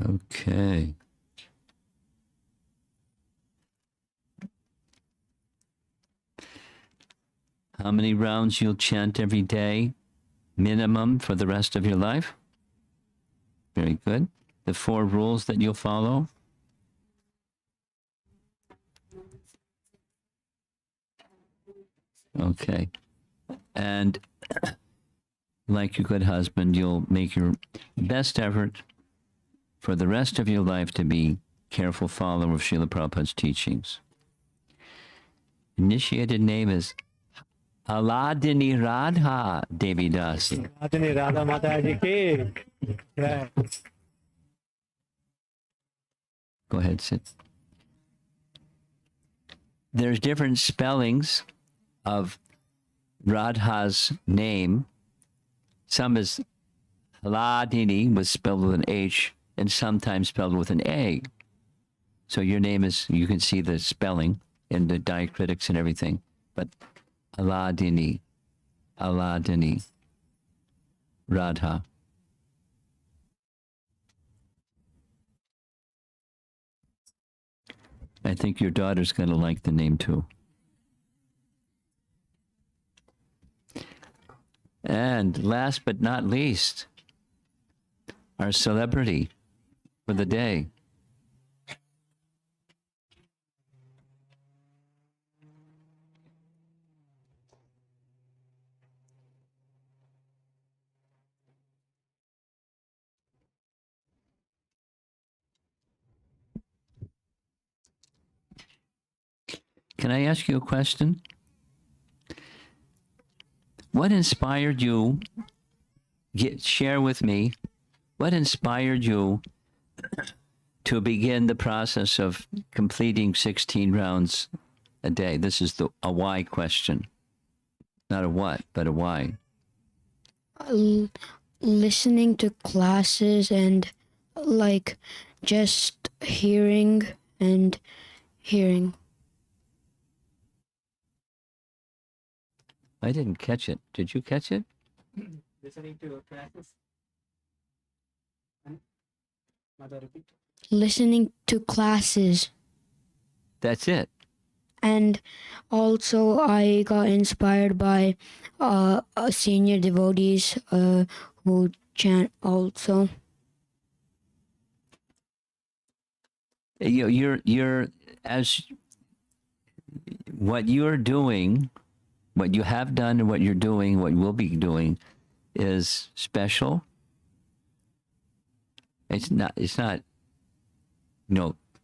Okay. How many rounds you'll chant every day, minimum for the rest of your life? Very good. The 4 rules that you'll follow. Okay. And like your good husband, you'll make your best effort for the rest of your life to be careful follower of Srila Prabhupada's teachings. Initiated name is Aladini Radha Devi Dasi.
आदरणीय राधा माता जी की जय।
Go ahead, sit. There's different spellings of Radha's name. Some is Haladini was spelled with an H and sometimes spelled with an A. So your name is, you can see the spelling in the diacritics and everything. But Aladini, Radha. I think your daughter's going to like the name too. And last but not least, our celebrity for the day. Can I ask you a question? What inspired you? Share with me. What inspired you to begin the process of completing 16 rounds a day? This is a why question. Not a what, but a why.
Listening to classes and like just hearing and hearing.
I didn't catch it. Did you catch it?
Listening to classes. Mother, repeat.
Listening to classes.
That's it.
And also I got inspired by senior devotees who chant also.
You're as what you're doing, what you have done and what you're doing, what you will be doing is special. It's not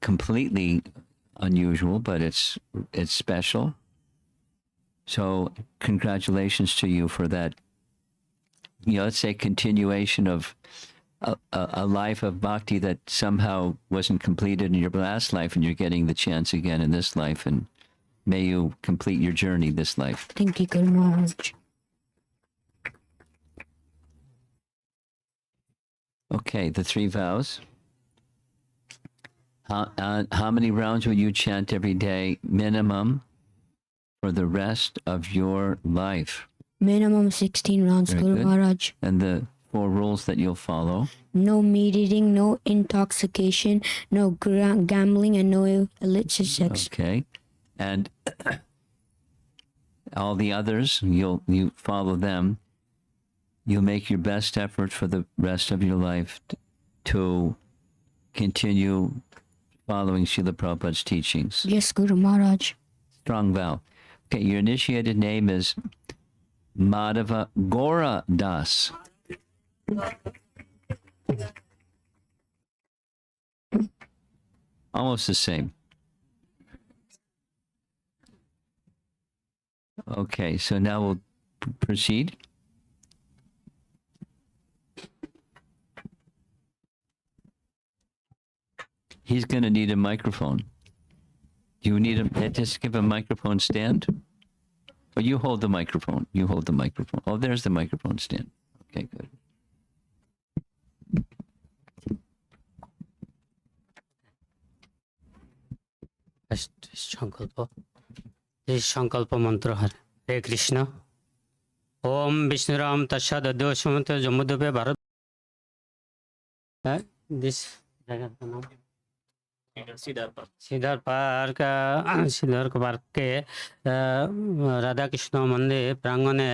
completely unusual, but it's special. So congratulations to you for that. Let's say continuation of a life of bhakti that somehow wasn't completed in your last life, and you're getting the chance again in this life. And may you complete your journey this life.
Thank you, Guru Maharaj.
Okay, the 3 vows. How many rounds will you chant every day, minimum, for the rest of your life?
Minimum 16 rounds,
Very
Guru
good.
Maharaj.
And the 4 rules that you'll follow.
No meat eating, no intoxication, no gambling, and no illicit sex.
Okay. And all the others, you follow them. You'll make your best effort for the rest of your life to continue following Srila Prabhupada's teachings.
Yes, Guru Maharaj.
Strong vow. Okay, your initiated name is Madhava Gora Das. Almost the same. Okay, so now we'll proceed. He's going to need a microphone. Do you need just give a microphone stand? Or you hold the microphone. You hold the microphone. Oh, there's the microphone stand. Okay, good.
সংকল্প মন্ত্র হরে কৃষ্ণ ওম Bishnuram তৎসাদ অদ্বৈসমত জম্মুদ্বীপে Bharat this জায়গার নাম সিদ্ধার পার্কে রাধা কৃষ্ণ মন্দির প্রাঙ্গণে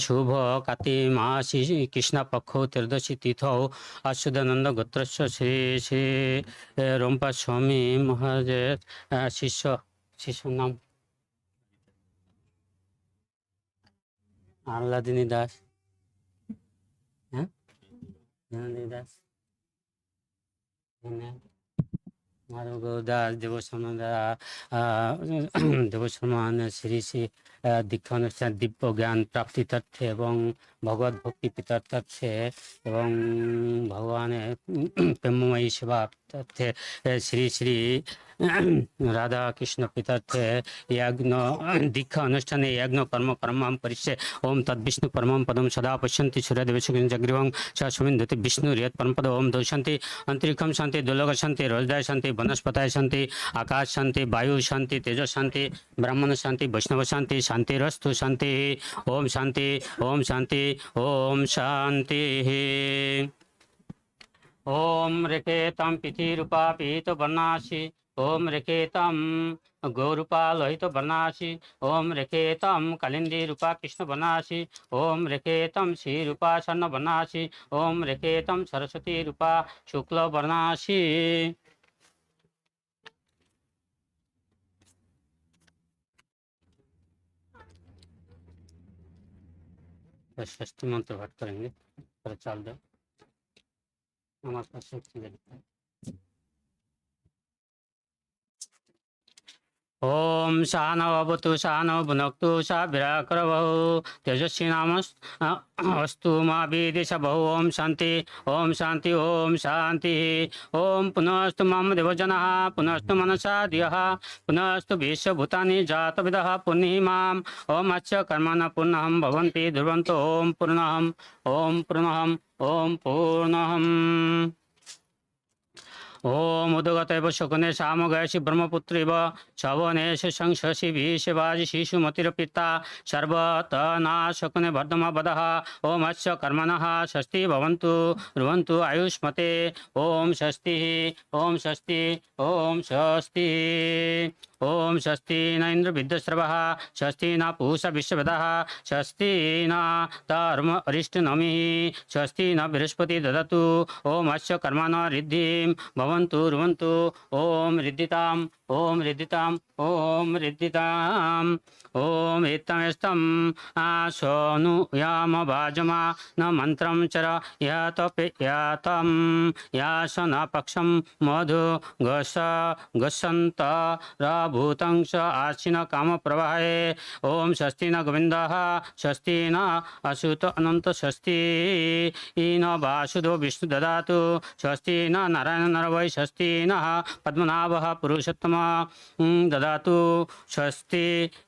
শুভ কাতি মাস কৃষ্ণপক্ষ ত্রয়োদশী তিথৌ অচ্যুতানন্দ গোত্রস্য শ্রী শ্রী রম্পা স্বামী মহারাজের শিষ্য নাম আহ্লাদিনী দাস। হ্যাঁ, আহ্লাদিনী দাস। মাধবদাস দেবসম্মান শ্রী শ্রী দীক্ষা অনুষ্ঠান দিব্য জ্ঞান প্রাপ্তিতার্থে এবং ভগবত ভক্তি পিতার্থে এবং ভগবানের প্রেমময়ী সেবা পিতার্থে শ্রী শ্রী রাধা কৃষ্ণ পিতার্থে यज्ञ दीक्षा अनुष्ठाने यज्ञ कर्म कर्मां परिष्य ओम तद विष्णु परमं पदम सदा पश्यन्ति सूर्यदेवशग्रीवं च सुविन्दति विष्णु यत् परम पद ओम दौशन्ति अंतरिक्षं शांति दुर्लोक शांति रोजदाय शांति वनस्पताय शांति आकाश शांति वायु शांति तेजो शांति ब्राह्मण शांति वैष्णव शांति शांतिरस्तु शांति ओम शांति ओम शांति ओम शांति ओम रेखेतं पितृरूपा पीत वर्णासि ओम रेखेतं गौरूपा लोहित वर्णासि ओम रेखेतं कालिंदी रूपा कृष्ण वर्णासि ओम रेखेतं श्रीरूपा स्वर्ण वर्णासि ओम रेखेतं सरस्वती रूपा शुक्ल वर्णासि षष्ठी मंत्र पाठ करेंगे प्रचार दो हमारे पास एक चीज़ है। ओम शानवतु शानव भुनक्तु सा विराकरवहु तेजस्वी नाम अस्तु मा विदिश बहु ओम शांति ओम शांति ओम शांति ओम पुनस्तु मम देवजनः पुनस्तु मनसा धियः पुनस्तु विश्वभूतानि जातविदः पुण्यमाम ओम अस्य कर्मणा पूर्णं भवन्ति ध्रुवन्तो ओम पूर्णम् ओम पूर्णम् ओम पूर्णम् ओम उदगतैव शकुने सामगयसि ब्रह्मपुत्रेव शवनेश संशसि विषवाजि शिशुमतिरपिता सर्वतना शकुने वर्धमा वदः ओम अस्य कर्मणः षष्ठी भवन्तु रुवन्तु आयुष्मते ओम षष्ठी ओम षष्ठी ओम षष्ठी ओम षष्ठी न इंद्र विद्यश्रवः षष्ठी न पूषा विश्ववेदः षष्ठी न धर्म अरिष्ट नमिः षष्ठी न बृहस्पति ददतु ओम अस्य कर्मणा रिद्धिं भवन्तु रुवन्तु ओम रिद्धिताम् ओम रिद्धिताम् ओम रिद्धिताम् ओम एतमेस्तं सोनु याम भाजमा न मंत्रं चर यातपेयातं यासन पक्षं मधु गस गसंत भूतं स आशिन काम प्रवाहे ओम षष्ठी न गोविंदः षष्ठी न अच्युत अनंत षष्ठी न वासुदेव विष्णु ददातु षष्ठी न नारायण नरवै षष्ठी न पद्मनाभः पुरुषोत्तम ददातु षष्ठी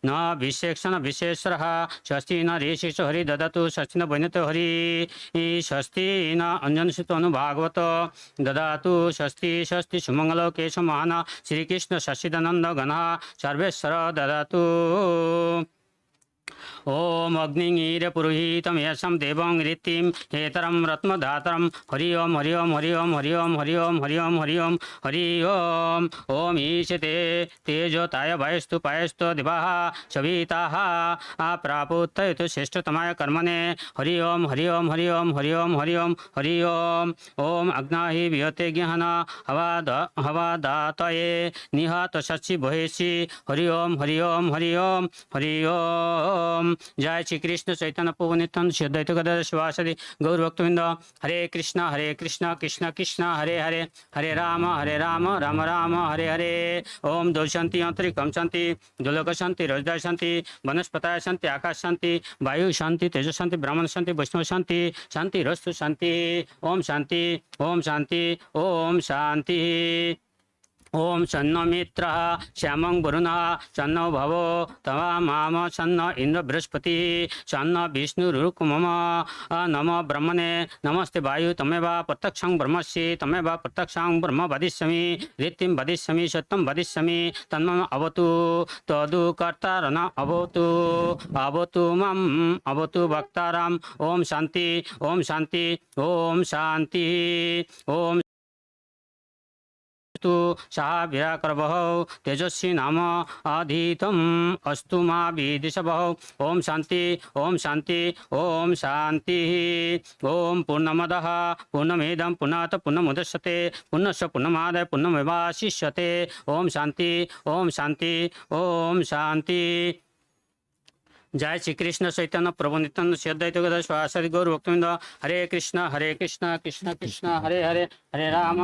न विशेषण विशेषरः षष्ठी न ऋषिष हरि ददातु षष्ठी न वैनत हरि षष्ठी न अंजनसुत अनुभागवत ददातु षष्ठी षष्ठी सुमंगल केशव महान श्रीकृष्ण शशिदानंद गणः सर्वेश्वर ददातु ओम अग्निर पुरोहितम यशम देवं रीतिम हेतरम रत्नधातरम हरि ओम हरि ओम हरि ओम हरि ओम हरि ओम हरि ओम हरि ओम हरि ओम ओम ईशते तेजोताय वायस्तु पायस्तु दिवाः सविताः प्रापुत्तयतु श्रेष्ठतमाय कर्मणे हरि ओम हरि ओम हरि ओम हरि ओम हरि ओम हरि ओम ओम अग्नाहि विहते ज्ञान हवादातये निहत शशि बहेसि हरि ओम हरि ओम हरि ओम हरि ओम जय श्री कृष्ण चैतन्य प्रभु नित्यानंद श्री अद्वैत गदाधर शिवासादि गौर भक्तवृंद हरे कृष्ण कृष्ण कृष्ण हरे हरे हरे राम राम राम हरे हरे ओम दो शांति अंतरिक्षम शांति दुलोक शांति रोजदार शांति वनस्पताय शांति आकाश शांति वायु शांति तेजो शांति ब्राह्मण शांति वैष्णव शांति शांति रस्तु शांति ओम शांति ओम शांति ओम शांति ओम सन्न मित्र श्यामं वरुणः सन्नो भवो तवा माम सन्न इंद्र बृहस्पति सन्न विष्णुरुक् मम नमो ब्रह्मणे नमस्ते वायु तमेव प्रत्यक्षं ब्रह्मसि तमेव प्रत्यक्षं ब्रह्म वदिष्यामि रीतिं वदिष्यामि सत्यं वदिष्यामि तन्मम अवतु तदु कर्तारन अवतु अवतु मम अवतु भक्ताराम ओम शांति ओम शांति ओम शांति ओम सह विराकरवहौ तेजस्वी नाम अधीतम अस्तु मा विदिशवहौ ओम शांति ओम शांति ओम शांति ओम पूर्णमदः पूर्णमेदं पूर्णात् पूर्णमुदच्यते पूर्णस्य पूर्णमादाय पूर्णमेवावशिष्यते ओम शांति ओम शांति ओम शांति जय श्री कृष्ण चैतन्य प्रभु नित्यानंद श्री अद्वैत गदाधर श्रीवासादि गौर भक्तवृंद। हरे कृष्ण कृष्ण कृष्ण हरे हरे, हरे राम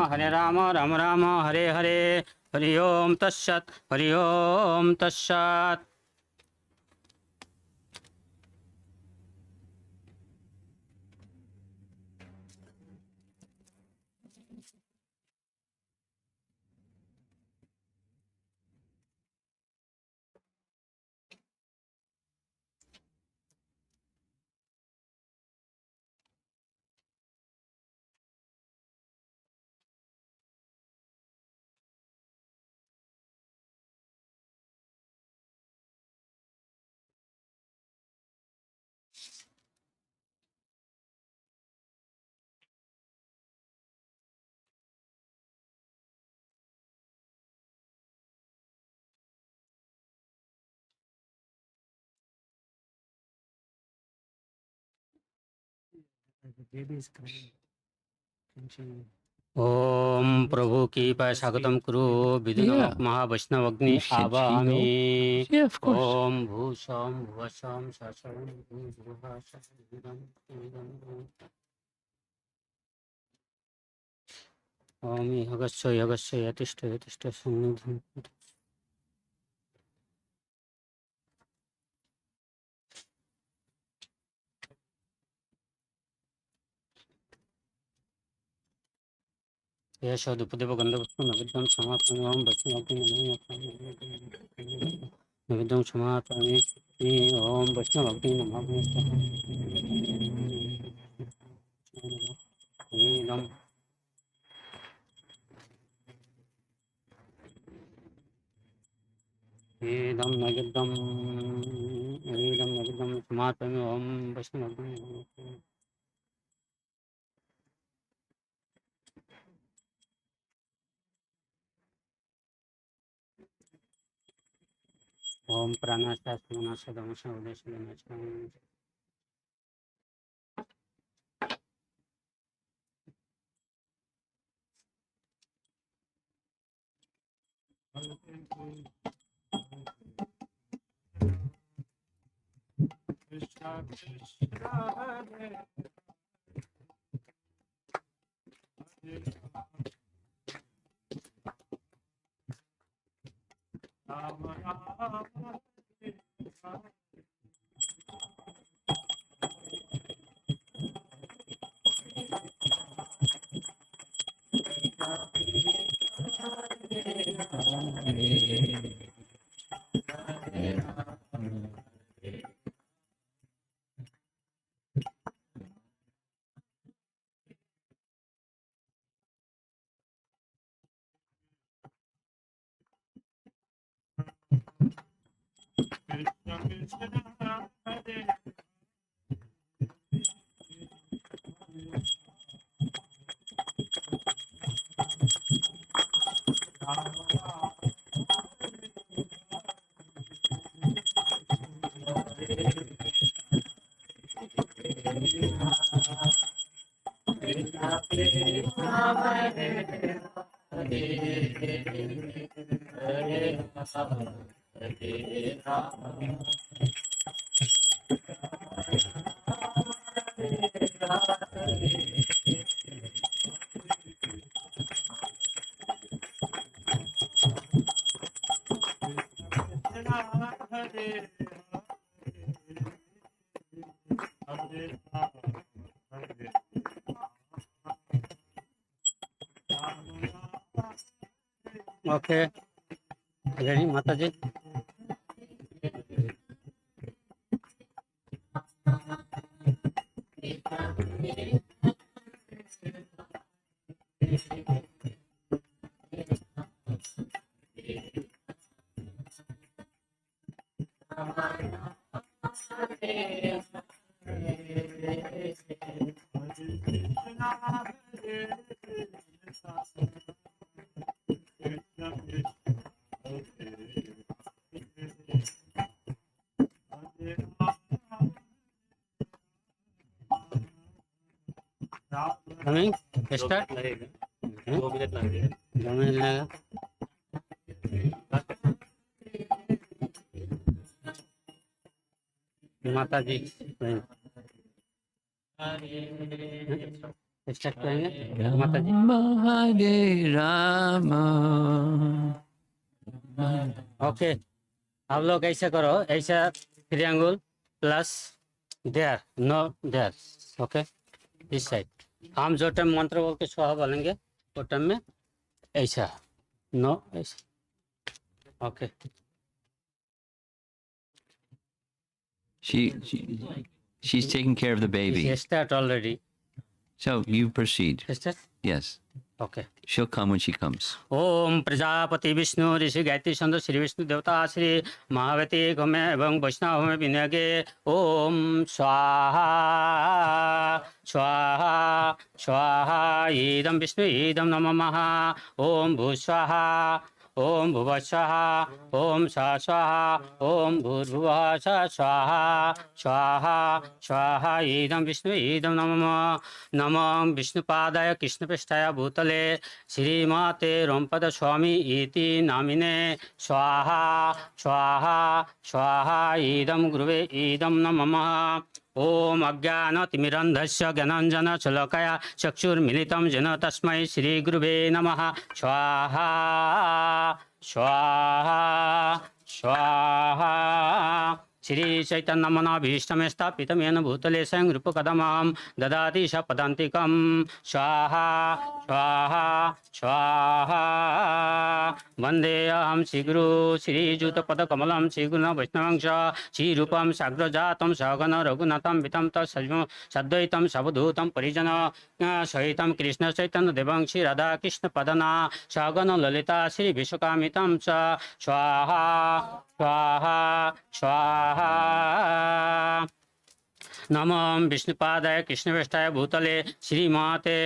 राम राम हरे हरे। हरि ओम तत्सत, हरि ओम तत्सत। ओम प्रभु की पाय स्वागतम कुरु विदुनम
Yeah.
महावैष्णवग्नि
You said she
आवाहमि।
Yeah, of course.
ओम भूषम भुवसम ससम भूभुवसम। ओम यगस्य यतिष्ठ यतिष्ठ सन्निधिं। यशोदुपदेव गंधपुष्प नविद्यं समापयामि। ओम वैष्णवग्नि नविद्यं समापयामि। ओम वैष्णवग्नि नमः। इदं नैवेद्यं समापयामि। ओम वैष्णवग्नि नमः। ओम प्राणाशास्त्र मनसा दमसा उदेश नमः। ओके रेडी माता जी। Coming? Start? 2 मिनट लगेगा। 2 मिनट लगेगा। माता जी स्टार्ट करेंगे माता जी।
Hare Rama.
ओके, आप लोग ऐसा करो, ऐसा triangle plus there, no there. Okay, इस साइड हम जो टाइम मंत्र बोल के स्वाहा बोलेंगे वो टाइम में ऐसा, नो ऐसा। Okay,
She's taking care of the baby.
Start already
So you proceed.
Start.
Yes.
Okay,
She'll come when she comes.
ओम प्रजापति विष्णु ऋषि गायत्री छंद श्री विष्णु देवता श्री महावती गमे एवं वैष्णव होमे विनयगे ओम स्वाहा स्वाहा स्वाहा इदं विष्णु इदं नमः ओम भूस्वाहा ओम भुवस्वाहा ओम सा स्वाहा ओम भूर्भुवः स्वाहा स्वाहा स्वाहा इदं विष्णु इदं नमः नमः विष्णुपादाय कृष्णपृष्ठाय भूतले श्रीमाते रोमपद स्वामी इति नामिने स्वाहा स्वाहा स्वाहा इदं गुरुवे इदं नमः ओम अज्ञानतिमिरन्धस्य ज्ञानाञ्जनशलाकया चक्षुर्मिलितं येन तस्मै श्रीगुरुवे नमः स्वाहा स्वाहा स्वाहा श्री चैतन्य मनाभीष्टमे स्थापितं येन भूतले स्वयं रूपकदमं ददाति स पदान्तिकं स्वाहा स्वाहा स्वाहा वन्देऽहं श्रीगुरु श्रीयुतपदकमलं श्रीगुरुं वैष्णवंश श्रीरूपं साग्रजातं सगण रघुनाथं वितं सद्वैतं सवधूतं परिजन सहितं कृष्ण चैतन्य देवं श्री राधा कृष्ण पदना सगण ललिता श्री विश्वकामितं च स्वाहा स्वाहा स्वाहा नमो विष्णुपादाय कृष्णवेष्टाय भूतले श्रीमाते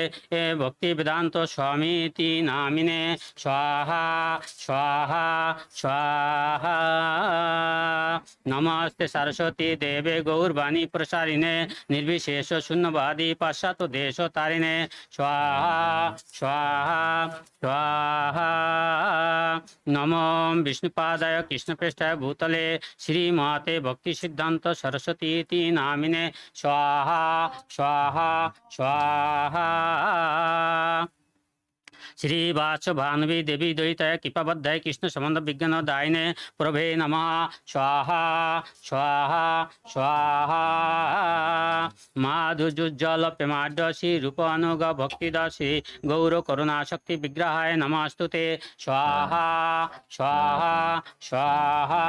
भक्ति वेदांत स्वामीति नामिने स्वाहा स्वाहा स्वाहा नमस्ते सरस्वती देवे गौरवाणी प्रसारिणे निर्विशेष शून्यवादी पाश्चात्य देश तारिणे स्वाहा स्वाहा स्वाहा नमो विष्णुपादाय कृष्णप्रेष्ठाय भूतले श्रीमाते भक्ति सिद्धांत सरस्वती नामिने स्वाहा स्वाहा स्वाहा श्री वाच भानवी देवी द्वैताय कृपाबद्धाय कृष्ण संबंध विज्ञान दायिने प्रभे नमः स्वाहा स्वाहा स्वाहा माधुजुज्जल पेमाड श्री रूप अनुग भक्ति दासी गौर करुणा शक्ति विग्रहाय नमस्तुते स्वाहा स्वाहा स्वाहा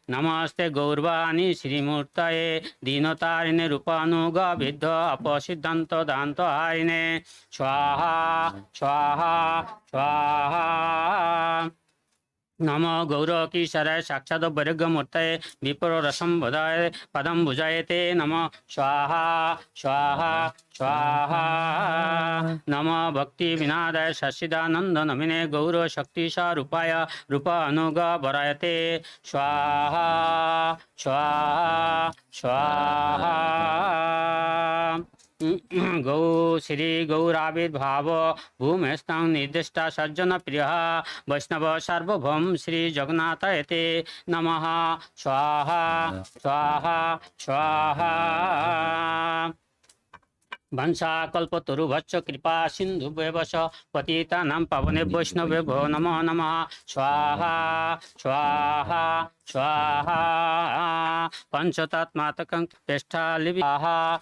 नमस्ते गौरवाणी श्रीमूर्तये दीनतारिणे रूपानुग विद्ध अपसिद्धांत दांत हारिणे स्वाहा स्वाहा स्वाहा नमो गौरकीशराय साक्षात् वैराग्यमूर्तये विप्र रसं वदाय पदं भुजायते नमः स्वाहा स्वाहा स्वाहा नमो भक्ति विनादाय सच्चिदानंद नमिने गौर शक्ति स्वरूपाय रूप अनुग वरायते स्वाहा स्वाहा स्वाहा गौ श्री गौराविर्भाव भूमिस्थं निर्दिष्टा सज्जन प्रिय वैष्णव सार्वभौम श्री जगन्नाथयते नमः स्वाहा स्वाहा स्वाहा वंशाकल्पतरुभच्च कृपा सिन्धुभ्यवश पतितानां पावने वैष्णवेभ्यो नमो नमः स्वाहा स्वाहा स्वाहा पंचतत्मात्मकं तिष्ठा लिविहा